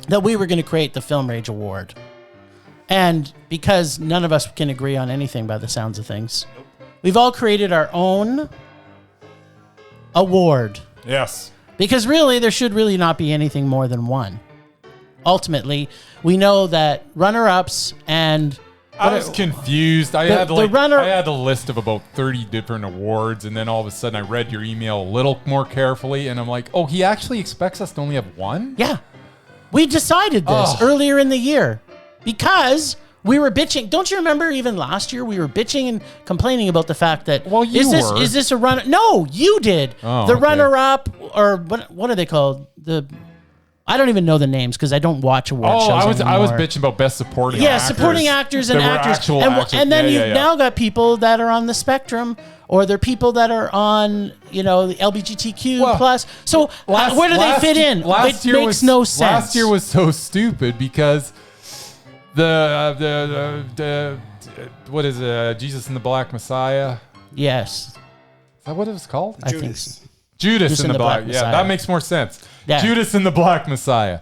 that we were going to create the Film Rage Award. And because none of us can agree on anything by the sounds of things, we've all created our own award. Yes. Because really, there should really not be anything more than one. Ultimately, we know that runner-ups and... I was confused. I had a list of about 30 different awards, and then all of a sudden I read your email a little more carefully, and I'm like, oh, he actually expects us to only have one? Yeah. We decided this earlier in the year because we were bitching. Don't you remember even last year we were bitching and complaining about the fact that, is this a runner? No, you did. The runner-up, or what are they called? I don't even know the names because I don't watch award shows anymore. I was bitching about best supporting actors. Yeah, supporting actors and actors. And then you've now got people that are on the spectrum, or they're people that are on, the LGBTQ plus. So where do they fit in? It makes no sense. Last year was so stupid because the what is it? Jesus and the Black Messiah? Yes. Is that what it was called? I think so. Judas and the Black Messiah. Yeah, that makes more sense. Yeah. Judas and the Black Messiah.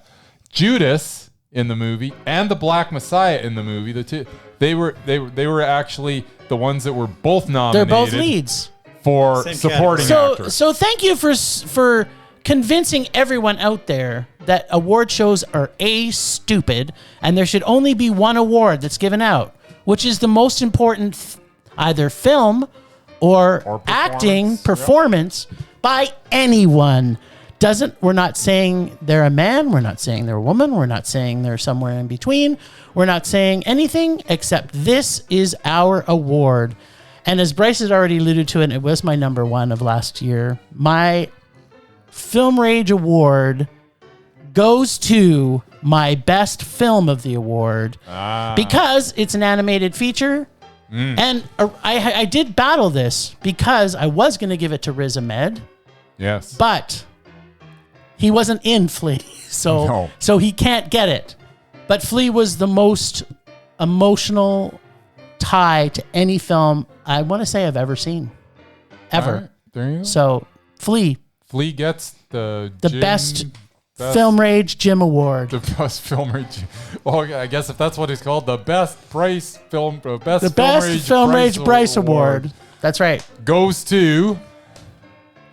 Judas in the movie and the Black Messiah in the movie, the two, they were actually the ones that were both nominated. They're both leads for supporting actors. So thank you for convincing everyone out there that award shows are stupid and there should only be one award that's given out, which is the most important either film or acting performance by anyone. We're not saying they're a man, we're not saying they're a woman, we're not saying they're somewhere in between, we're not saying anything except this is our award. And as Bryce has already alluded to it was my number one of last year. My Film Rage Award goes to my best film of the award because it's an animated feature. And I did battle this because I was going to give it to Riz Ahmed. Yes. But he wasn't in Flea, so he can't get it. But Flea was the most emotional tie to any film I want to say I've ever seen. Ever. Right, there you go. So Flea gets the best Film Rage Jim Award. The best Film Rage. Well, I guess if that's what it's called, the best Bryce Film Rage Bryce Award. That's right. Goes to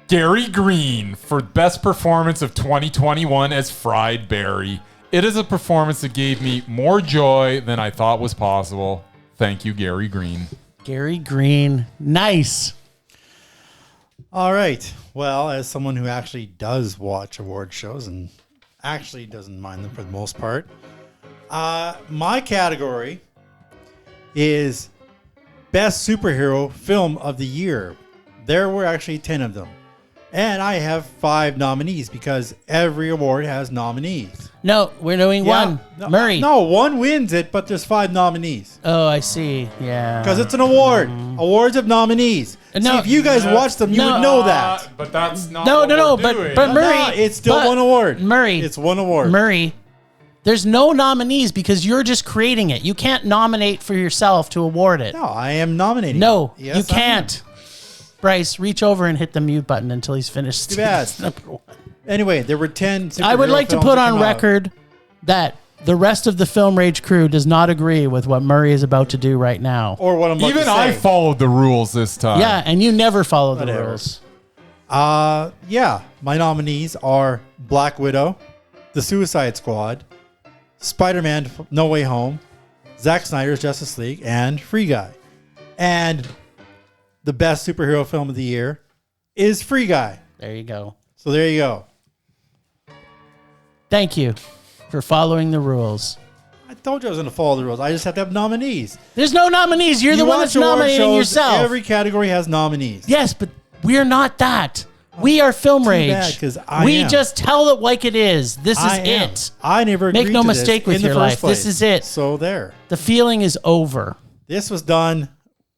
Gary Green for best performance of 2021 as Fried Barry. It is a performance that gave me more joy than I thought was possible. Thank you, Gary Green. Gary Green. Nice. All right. Well, as someone who actually does watch award shows and actually doesn't mind them for the most part, my category is best superhero film of the year. There were actually 10 of them. And I have 5 nominees because every award has nominees. No, we're doing one. No, Murray. No, one wins it, but there's 5 nominees. Oh, I see. Yeah. Because it's an award. Awards have nominees. No, see, if you guys watch them, you would know that. But that's not but Murray. It's still one award. Murray. It's one award. Murray. There's no nominees because you're just creating it. You can't nominate for yourself to award it. No, I am nominating. No, yes, you can't. Bryce, reach over and hit the mute button until he's finished. Too bad. Number 1. Anyway, there were 10 I would like to put on record that the rest of the Film Rage crew does not agree with what Murray is about to do right now. Or what I'm about to say. Even I followed the rules this time. Yeah, and you never follow the rules. Yeah. My nominees are Black Widow, The Suicide Squad, Spider-Man No Way Home, Zack Snyder's Justice League, and Free Guy. And the best superhero film of the year is Free Guy. There you go. So there you go. Thank you for following the rules. I told you I was going to follow the rules. I just have to have nominees. There's no nominees. You're the one that's nominating yourself. Every category has nominees. Yes, but we're not that. We are Film Rage. We just tell it like it is. This is it. I never agreed Make no mistake with your life. This is it. So there. The feeling is over. This was done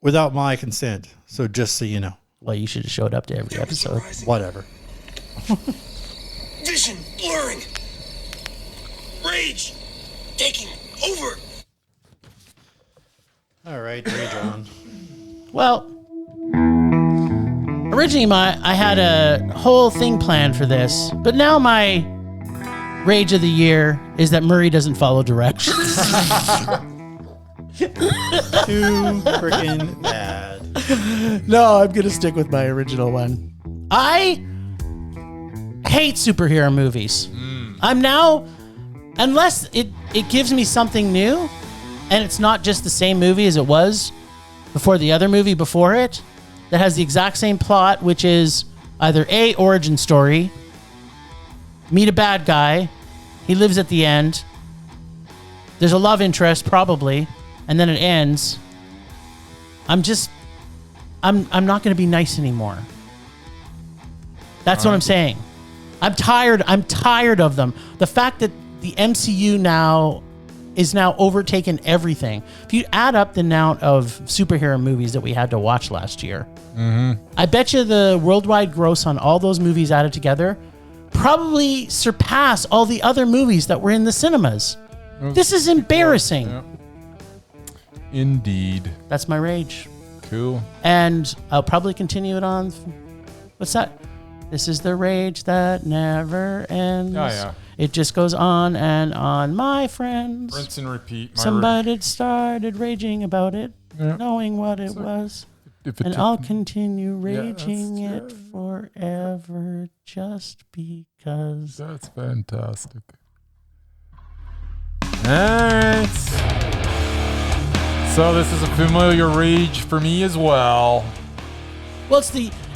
without my consent. So just so you know. Well, you should have showed up to every episode. Whatever. Vision blurring. Rage taking over. All right, rage on. Well, originally I had a whole thing planned for this, but now my rage of the year is that Murray doesn't follow directions. Too freaking bad. No, I'm going to stick with my original one. I hate superhero movies. I'm now, unless it gives me something new, and it's not just the same movie as it was before the other movie before it, that has the exact same plot, which is either A, origin story, meet a bad guy, he lives at the end, there's a love interest probably, and then it ends. I'm not going to be nice anymore. That's what I'm saying. I'm tired of them. The fact that the MCU now is overtaken everything. If you add up the amount of superhero movies that we had to watch last year, I bet you the worldwide gross on all those movies added together probably surpass all the other movies that were in the cinemas. This is embarrassing. Yeah. Indeed. That's my rage. Cool. And I'll probably continue it on. What's that? This is the rage that never ends. Oh, yeah. It just goes on and on, my friends. Rinse and repeat. Somebody started raging about it, knowing what it was. And I'll continue raging it forever just because. That's fantastic. All right. So this is a familiar rage for me as well. Well,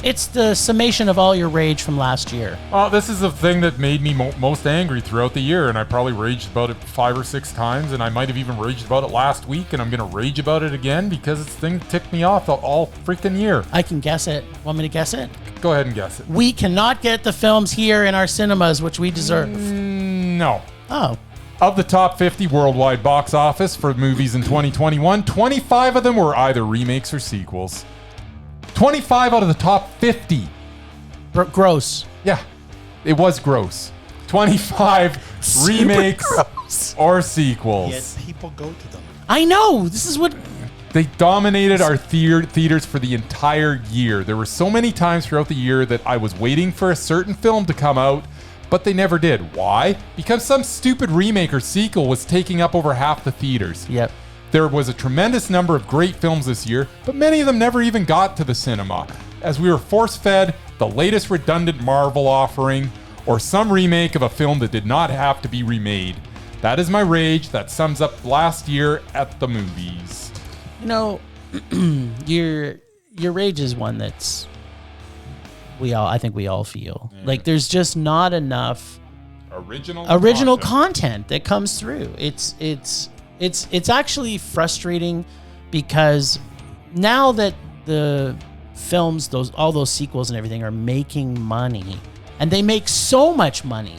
it's the summation of all your rage from last year. Oh, this is the thing that made me most angry throughout the year, and I probably raged about it 5 or 6 times, and I might have even raged about it last week, and I'm going to rage about it again because this thing ticked me off all freaking year. I can guess it. Want me to guess it? Go ahead and guess it. We cannot get the films here in our cinemas, which we deserve. No. Oh. Of the top 50 worldwide box office for movies in 2021, 25 of them were either remakes or sequels. 25 out of the top 50. Gross. Yeah, it was gross. 25 remakes or sequels. Yet people go to them. I know. This is what... They dominated our theaters for the entire year. There were so many times throughout the year that I was waiting for a certain film to come out, but they never did. Why? Because some stupid remake or sequel was taking up over half the theaters. Yep. There was a tremendous number of great films this year, but many of them never even got to the cinema, as we were force-fed the latest redundant Marvel offering, or some remake of a film that did not have to be remade. That is my rage. That sums up last year at the movies. You know, your rage is one that's I think we all feel. Yeah. Like there's just not enough original content that comes through. It's actually frustrating because now that the films, all those sequels and everything are making money, and they make so much money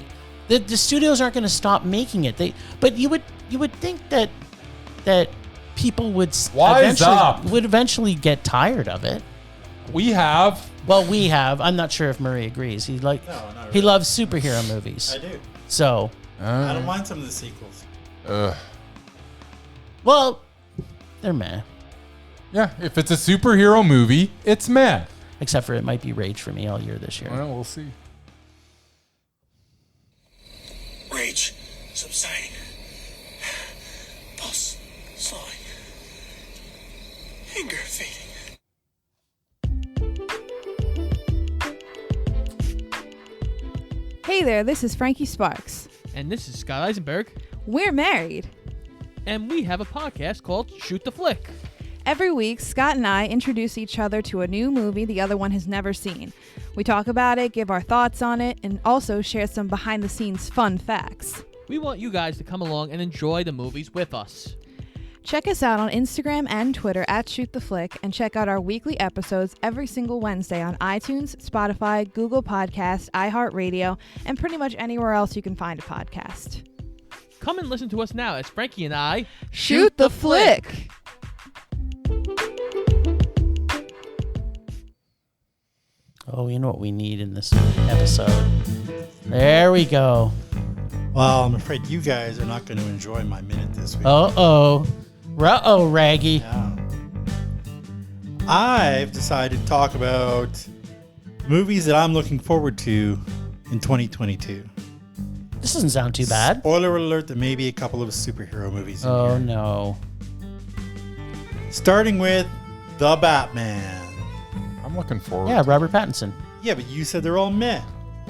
that the studios aren't going to stop making it. But you would think that people would eventually get tired of it. We have. I'm not sure if Murray agrees. He really. He loves superhero movies. I do. So I don't mind some of the sequels. Well, they're meh. Yeah, if it's a superhero movie, it's meh. Except for it might be rage for me all year this year. Well, we'll see. Rage subsiding. Pulse slowing. Anger fading. Hey there, this is Frankie Sparks. And this is Scott Eisenberg. We're married. And we have a podcast called Shoot the Flick. Every week, Scott and I introduce each other to a new movie the other one has never seen. We talk about it, give our thoughts on it, and also share some behind-the-scenes fun facts. We want you guys to come along and enjoy the movies with us. Check us out on Instagram and Twitter at Shoot the Flick, and check out our weekly episodes every single Wednesday on iTunes, Spotify, Google Podcasts, iHeartRadio, and pretty much anywhere else you can find a podcast. Come and listen to us now as Frankie and I Shoot the Flick! Oh, you know what we need in this episode? There we go. Well, I'm afraid you guys are not going to enjoy my minute this week. Uh-oh, Raggy. Yeah. I've decided to talk about movies that I'm looking forward to in 2022. This doesn't sound too bad. Spoiler alert, there may be a couple of superhero movies in Oh, here. no. Starting with The Batman. I'm looking forward. Yeah, Robert Pattinson. Yeah, but you said they're all meh.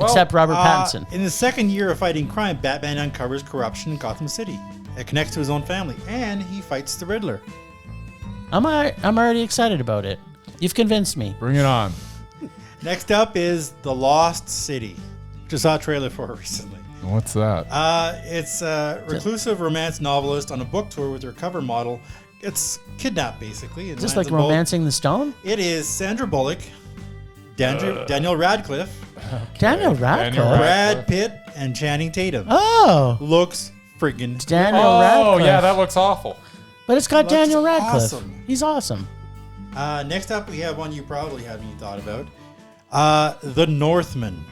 Except Robert Pattinson. In the second year of fighting crime, Batman uncovers corruption in Gotham City. It connects to his own family, and he fights the Riddler. I'm already excited about it. You've convinced me. Bring it on. Next up is The Lost City, which I saw a trailer for recently. What's that? It's a reclusive romance novelist on a book tour with her cover model. It's kidnapped, basically. Is this like Romancing the Stone? It is Sandra Bullock, Daniel Radcliffe, Daniel Radcliffe. Brad Pitt, and Channing Tatum. Oh, Looks friggin' Daniel Radcliffe. Oh, yeah, that looks awful. But it's got Looks Daniel Radcliffe. awesome. He's awesome. Next up, we have one you probably haven't even thought about. The Northman.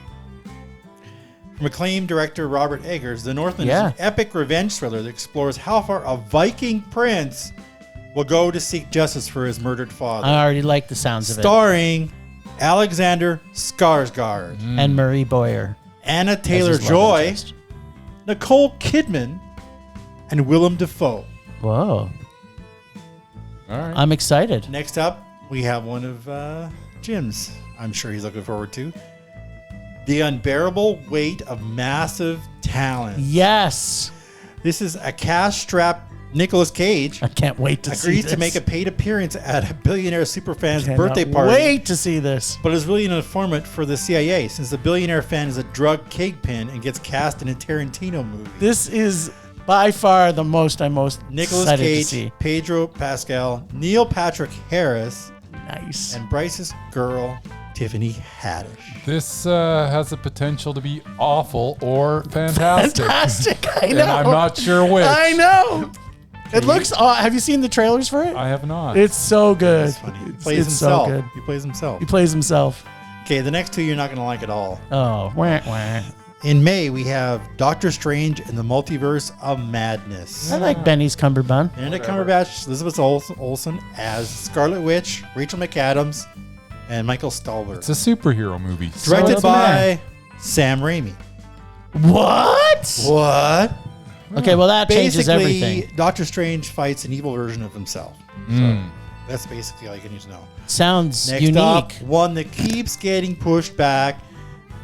From acclaimed director Robert Eggers, The Northman is an epic revenge thriller that explores how far a Viking prince will go to seek justice for his murdered father. I already like the sounds of it. Starring Alexander Skarsgård, And Marie Boyer. Anna as his love Taylor-Joy, interest. Nicole Kidman, and Willem Dafoe. Whoa. All right. I'm excited. Next up, we have one of Jim's. I'm sure he's looking forward to. The Unbearable Weight of Massive Talent. Yes. This is a cash-strapped Nicolas Cage I can't wait to see agrees this. to make a paid appearance at a billionaire superfan's Cannot birthday party. Wait to see this. But is really an informant for the CIA since the billionaire fan is a drug kingpin and gets cast in a Tarantino movie. This is by far the most I'm most Nicolas excited to Cage, see. Pedro Pascal, Neil Patrick Harris, Nice. and Bryce's girl, Tiffany Haddish. This has the potential to be awful or fantastic. Fantastic. I know. And I'm not sure which. I know. It looks. Have you seen the trailers for it? I have not. It's so good. That's funny. He It's, plays it's himself. so good. He plays himself. He plays himself. Okay, the next two you're not going to like at all. Oh, wah, wah. In May, we have Doctor Strange and the Multiverse of Madness. I like Benny's Cumberbund. Benedict Cumberbatch, Elizabeth Olsen as Scarlet Witch, Rachel McAdams, and Michael Stolber. It's a superhero movie. Directed it's by Sam Raimi. What? What? Okay, well that changes Basically, everything. Doctor Strange fights an evil version of himself. Mm. That's basically all you need to know. Sounds Next unique. up, one that keeps getting pushed back,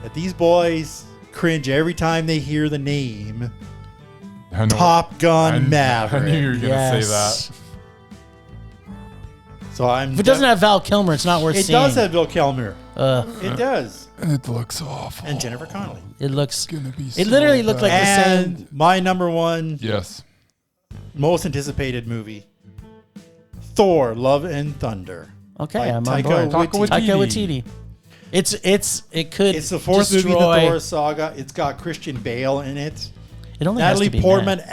that these boys cringe every time they hear the name. I know. Top Gun Maverick. I knew you were going to say Yes. that. So I'm. If it doesn't have Val Kilmer, it's not worth It seeing. does have Bill Kilmer. It does. It looks awful. And Jennifer Connelly. It looks. Gonna be It literally looked like the And same. my number one Yes. most anticipated movie, Thor: Love and Thunder. Okay, by I'm on Taika board. Waititi. Taika Waititi. It could. It's the fourth movie in the destroy- Thor saga. It's got Christian Bale in it. It only Natalie has to be Portman Matt.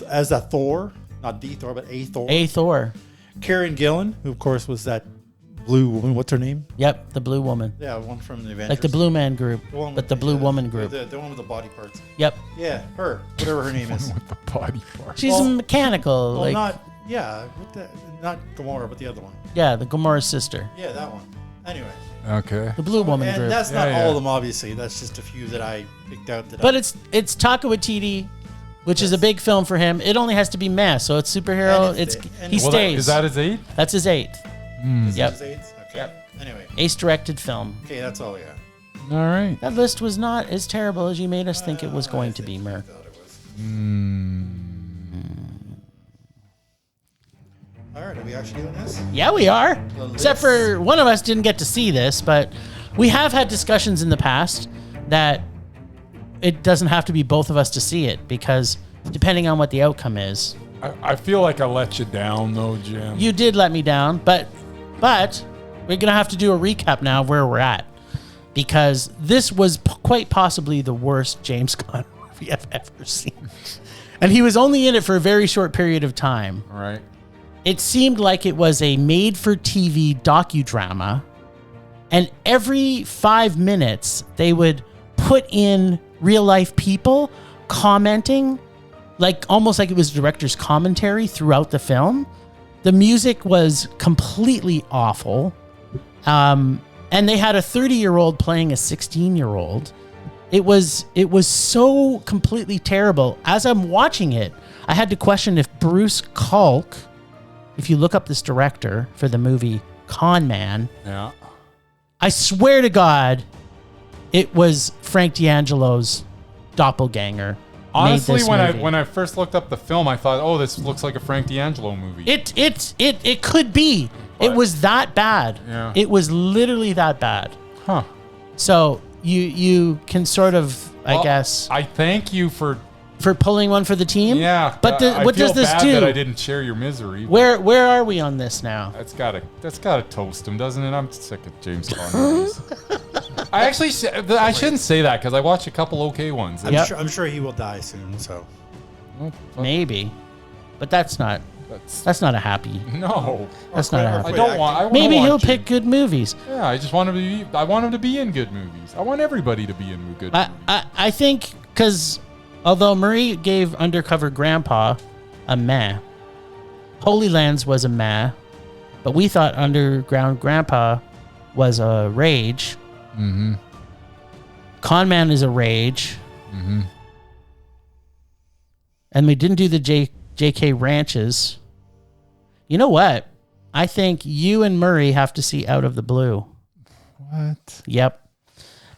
as a Thor, not the Thor, but a Thor. A Thor. Karen Gillan, who of course was that blue woman. What's her name? Yep, the Blue Woman, Yeah, one from the Avengers. like the Blue Man group, The one but with the Blue Woman group. The one with the body parts. Yep, Yeah, her. Whatever her name is. With the body part. she's Well- mechanical. Well, like not Gamora, but the other one. yeah, the Gamora's sister, Yeah, that one. Anyway. Okay. the Blue Woman And group. that's not Yeah, all yeah. of them, obviously. That's just a few that I picked out. But it's Taika Waititi, which is a big film for him. It only has to be mass, so it's superhero. And It's it's- and- he Well, stays. Is that his 8th? That's his 8th. Yep. Okay. Anyway. Ace directed film. Okay, that's all we got. All right. That list was not as terrible as you made us think it was going to be, Mer. All right, are we actually doing this? Yeah, we are. Except for one of us didn't get to see this, but we have had discussions in the past that it doesn't have to be both of us to see it because depending on what the outcome is. I feel like I let you down, though, Jim. You did let me down, but we're going to have to do a recap now of where we're at because this was quite possibly the worst James Gunn movie I've ever seen. And he was only in it for a very short period of time. All right. It seemed like it was a made-for-TV docudrama, and every 5 minutes they would put in real-life people commenting, like almost like it was director's commentary throughout the film. The music was completely awful, and they had a 30-year-old playing a 16-year-old, It was so completely terrible. As I'm watching it, I had to question if Bruce Kalk, if you look up this director for the movie Con Man, Yeah. I swear to God, it was Frank D'Angelo's doppelganger. Honestly, made this movie. when I first looked up the film, I thought, oh, this looks like a Frank D'Angelo movie. It could be. It But- was that bad. Yeah. It was literally that bad. Huh. So you can sort of, I Well, guess, I thank you for. for pulling one for the team. Yeah. But I what feel does this bad do? That I didn't share your misery. Where are we on this now? That's gotta toast him, doesn't it? I'm sick of James Caan movies. I shouldn't say that because I watched a couple okay ones. Yep. I'm sure he will die soon. So Maybe, but that's not a happy. No, That's not a I happy. don't want. I wanna Maybe he'll watch pick him. good movies. Yeah, I just want him to be. I want him to be in good movies. I want everybody to be in good movies. I think because although Murray gave Undercover Grandpa a meh, Holy Lands was a meh, but we thought Underground Grandpa was a rage. Mm-hmm. Con Man is a rage. Mm-hmm. And we didn't do the J.K. Ranches. You know what? I think you and Murray have to see Out of the Blue. What? Yep.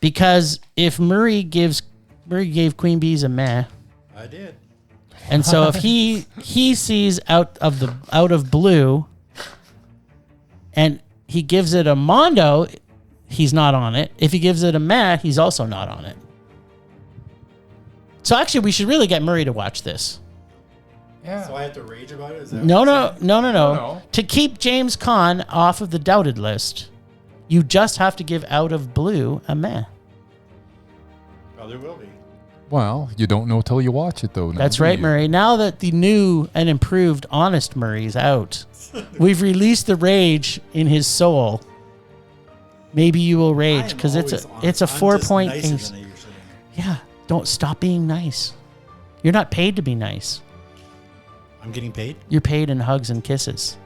Because if Murray gave Queen Bees a meh, I did. and so if he sees Out of Blue and he gives it a Mondo, he's not on it. If he gives it a meh, he's also not on it. So actually, we should really get Murray to watch this. Yeah. So I have to rage about it? Is that No. what you're saying? No. To keep James Caan off of the doubted list, you just have to give Out of Blue a meh. Oh, there will be. Well, you don't know till you watch it, though. That's right, Murray. Now that the new and improved Honest Murray is out, we've released the rage in his soul. Maybe you will I rage am because it's always a honest. I'm 4-point just nicer thing. than I usually am. Yeah, don't stop being nice. You're not paid to be nice. I'm getting paid? You're paid in hugs and kisses.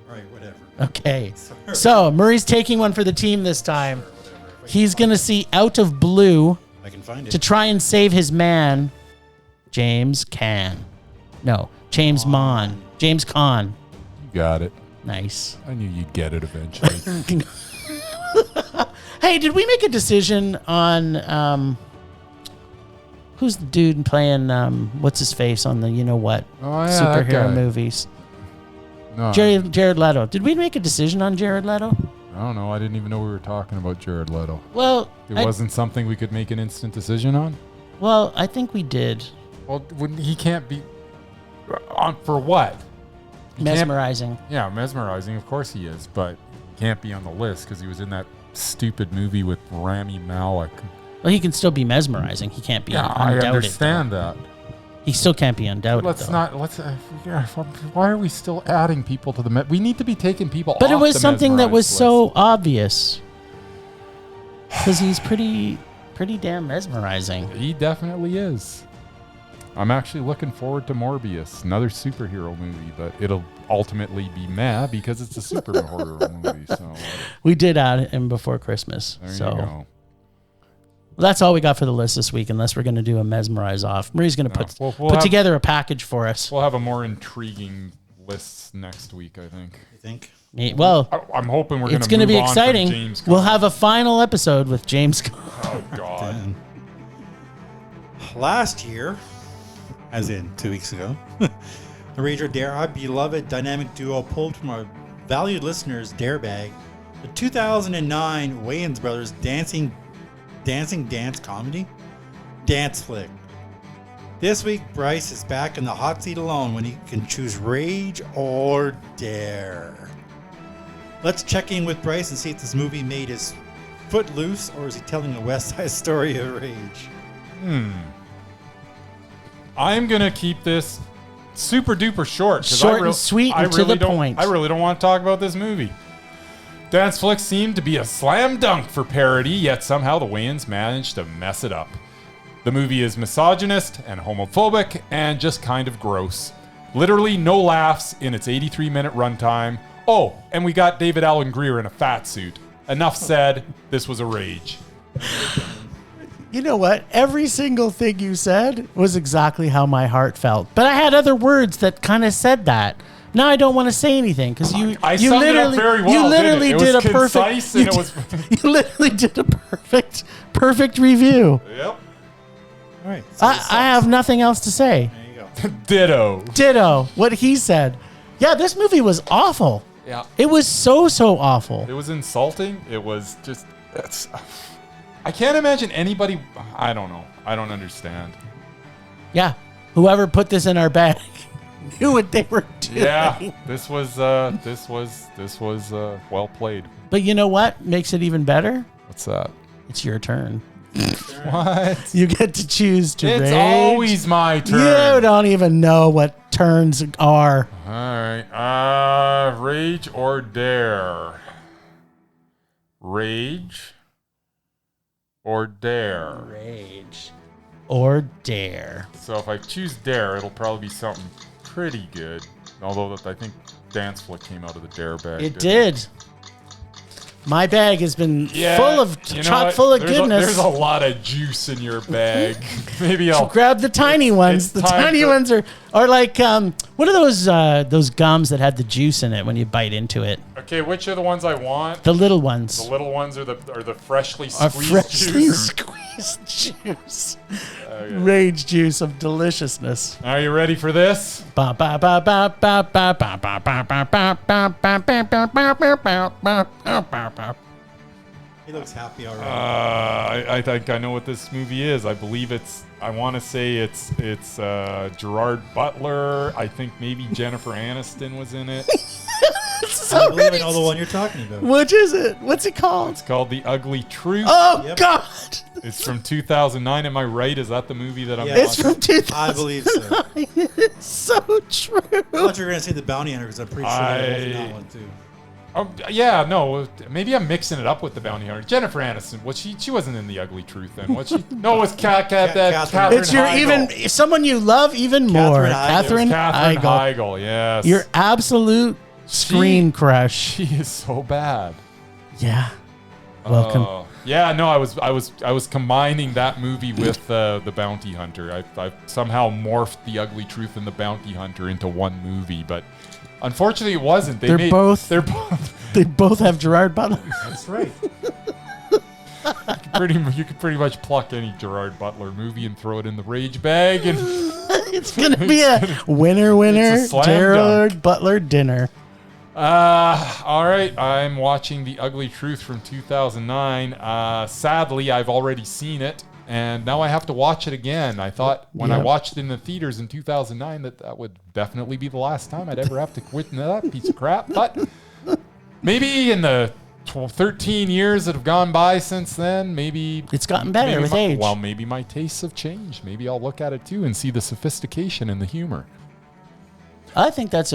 All right, whatever. Okay. So Murray's taking one for the team this time. He's going to see Out of Blue I can find it. to try and save his man, James Caan. No, James Mon. James Caan. You got it. Nice. I knew you'd get it eventually. Hey, did we make a decision on who's the dude playing what's his face on the you know what Oh, yeah, that guy. superhero movies? No, Jared Leto. Did we make a decision on Jared Leto? I don't know. I didn't even know we were talking about Jared Leto. Well, It wasn't something we could make an instant decision on. Well, I think we did. Well, he can't be on for what? He can't- Mesmerizing. Yeah, mesmerizing. Of course he is, but he can't be on the list because he was in that stupid movie with Rami Malek. Well, he can still be mesmerizing. He can't be Yeah, I undoubted. understand that. He still can't be undoubted. Let's though. not. Let's. Why are we still adding people to the? We need to be taking people. But it off was the something that was mesmerized so list. obvious. Because he's pretty damn mesmerizing. He definitely is. I'm actually looking forward to Morbius, another superhero movie, but it'll ultimately be meh because it's a superhero movie. So We did add him before Christmas. there so you go. Well, that's all we got for the list this week, unless we're going to do a mesmerize off. Murray's going to No, put we'll have- together a package for us. We'll have a more intriguing list next week, I think. You think? Well, I'm hoping we're going it's to going to move be on from exciting. James We'll Caan. have a final episode with James. Oh God. Then, last year, as in 2 weeks ago, the Rage or Dare, our beloved dynamic duo pulled from our valued listeners' dare bag, the 2009 Wayans Brothers dancing dance comedy, Dance Flick. This week, Bryce is back in the hot seat alone when he can choose Rage or Dare. Let's check in with Bryce and see if this movie made his foot loose or is he telling a West Side Story of rage? I'm going to keep this super duper short. 'cause Short and sweet and to the don't- point. I really don't want to talk about this movie. Dance Flick seemed to be a slam dunk for parody, yet somehow the Wayans managed to mess it up. The movie is misogynist and homophobic and just kind of gross. Literally no laughs in its 83-minute runtime. Oh, and we got David Allen Greer in a fat suit. Enough said, this was a rage. You know what? Every single thing you said was exactly how my heart felt. But I had other words that kind of said that. Now I don't want to say anything because you summed literally, it up very well, you literally didn't it? did It was a perfect. concise and it was. You literally did a perfect review. Yep. All right. So I have nothing else to say. There you go. Ditto. What he said. Yeah, this movie was awful. Yeah. It was so awful. It was insulting. It was just. I can't imagine anybody. I don't know. I don't understand. Yeah. Whoever put this in our bag knew what they were doing. Yeah. This was well played. But you know what makes it even better? What's that? It's your turn. What? You get to choose to It's rage. always my turn. You don't even know what turns are. All right. Rage or dare? Rage or dare? Rage or dare. So if I choose dare, it'll probably be something pretty good. Although I think Dance Flick came out of the dare bag. It did. My bag has been You know chock what? full of There's goodness. There's a lot of juice in your bag. Maybe I'll grab the tiny ones. it's The time tiny for- ones are like what are those gums that had the juice in it when you bite into it? Okay, which are the ones I want? The little ones. The little ones are the freshly Are squeezed freshly juice. squeezed juice. Okay. Rage juice of deliciousness. Are you ready for this? Ba ba ba ba ba ba ba ba ba ba ba ba ba ba ba ba ba ba. He looks happy already. I think I know what this movie is. I believe I want to say it's Gerard Butler. I think maybe Jennifer Aniston was in it. I believe I know the one you're talking about. What is it? What's it called? It's called The Ugly Truth. Oh Yep. God! It's from 2009. Am I right? Is that the movie that I'm Yeah. It's watching? from 2000. I believe so. It's so true. I thought you were going to say The Bounty Hunter because I'm pretty sure that was in that one too. Oh, yeah, no. Maybe I'm mixing it up with The Bounty Hunter. Jennifer Aniston. She wasn't in The Ugly Truth then, was she? No, it was Catherine. Catherine It's your Heigl. someone you love even more. Catherine Catherine Catherine Heigl. Heigl, yes. Your absolute screen crush. She is so bad. Yeah. Welcome. Yeah, no, I was combining that movie with The Bounty Hunter. I somehow morphed The Ugly Truth and The Bounty Hunter into one movie, but unfortunately it wasn't. They're both They both have Gerard Butler. That's right. you could pretty much pluck any Gerard Butler movie and throw it in the rage bag, and It's gonna be a winner It's a slam Gerard Butler dinner. all right, I'm watching The Ugly Truth from 2009. Sadly, I've already seen it, and now I have to watch it again. I thought when I Yep. watched it in the theaters in 2009 that would definitely be the last time I'd ever have to witness that piece of crap. But maybe in the 13 years that have gone by since then, maybe It's gotten better with age. Well, maybe my tastes have changed. Maybe I'll look at it too and see the sophistication and the humor. I think that's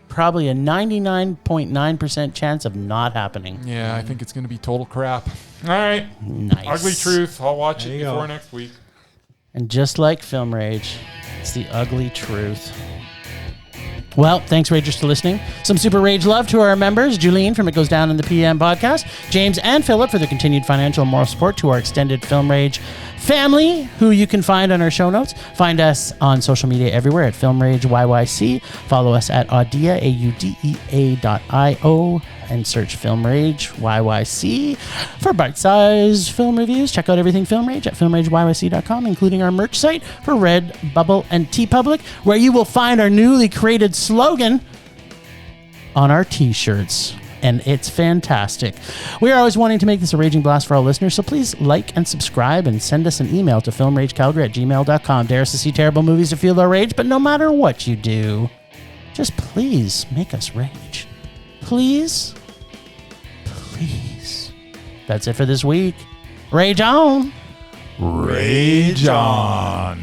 probably a 99.9% chance of not happening. Yeah, I think it's going to be total crap. All right. Nice. Ugly Truth. I'll watch There it you before go. next week. And just like Film Rage, it's the ugly truth. Well, thanks, Ragers, for listening. Some super rage love to our members, Julene from It Goes Down in the PM podcast, James and Philip for their continued financial and moral support to our extended Film Rage family, who you can find on our show notes. Find us on social media everywhere at Film Rage YYC. Follow us at Audea, AUDEA.io, and search Film Rage YYC. For bite-sized film reviews, check out everything Film Rage at filmrageYYC.com, including our merch site for Redbubble and TeePublic, where you will find our newly created slogan on our t-shirts. And it's fantastic. We are always wanting to make this a raging blast for all listeners, so please like and subscribe and send us an email to filmragecalgary@gmail.com. Dare us to see terrible movies to feel our rage, but no matter what you do, just please make us rage. Please? Please. That's it for this week. Rage on! Rage on.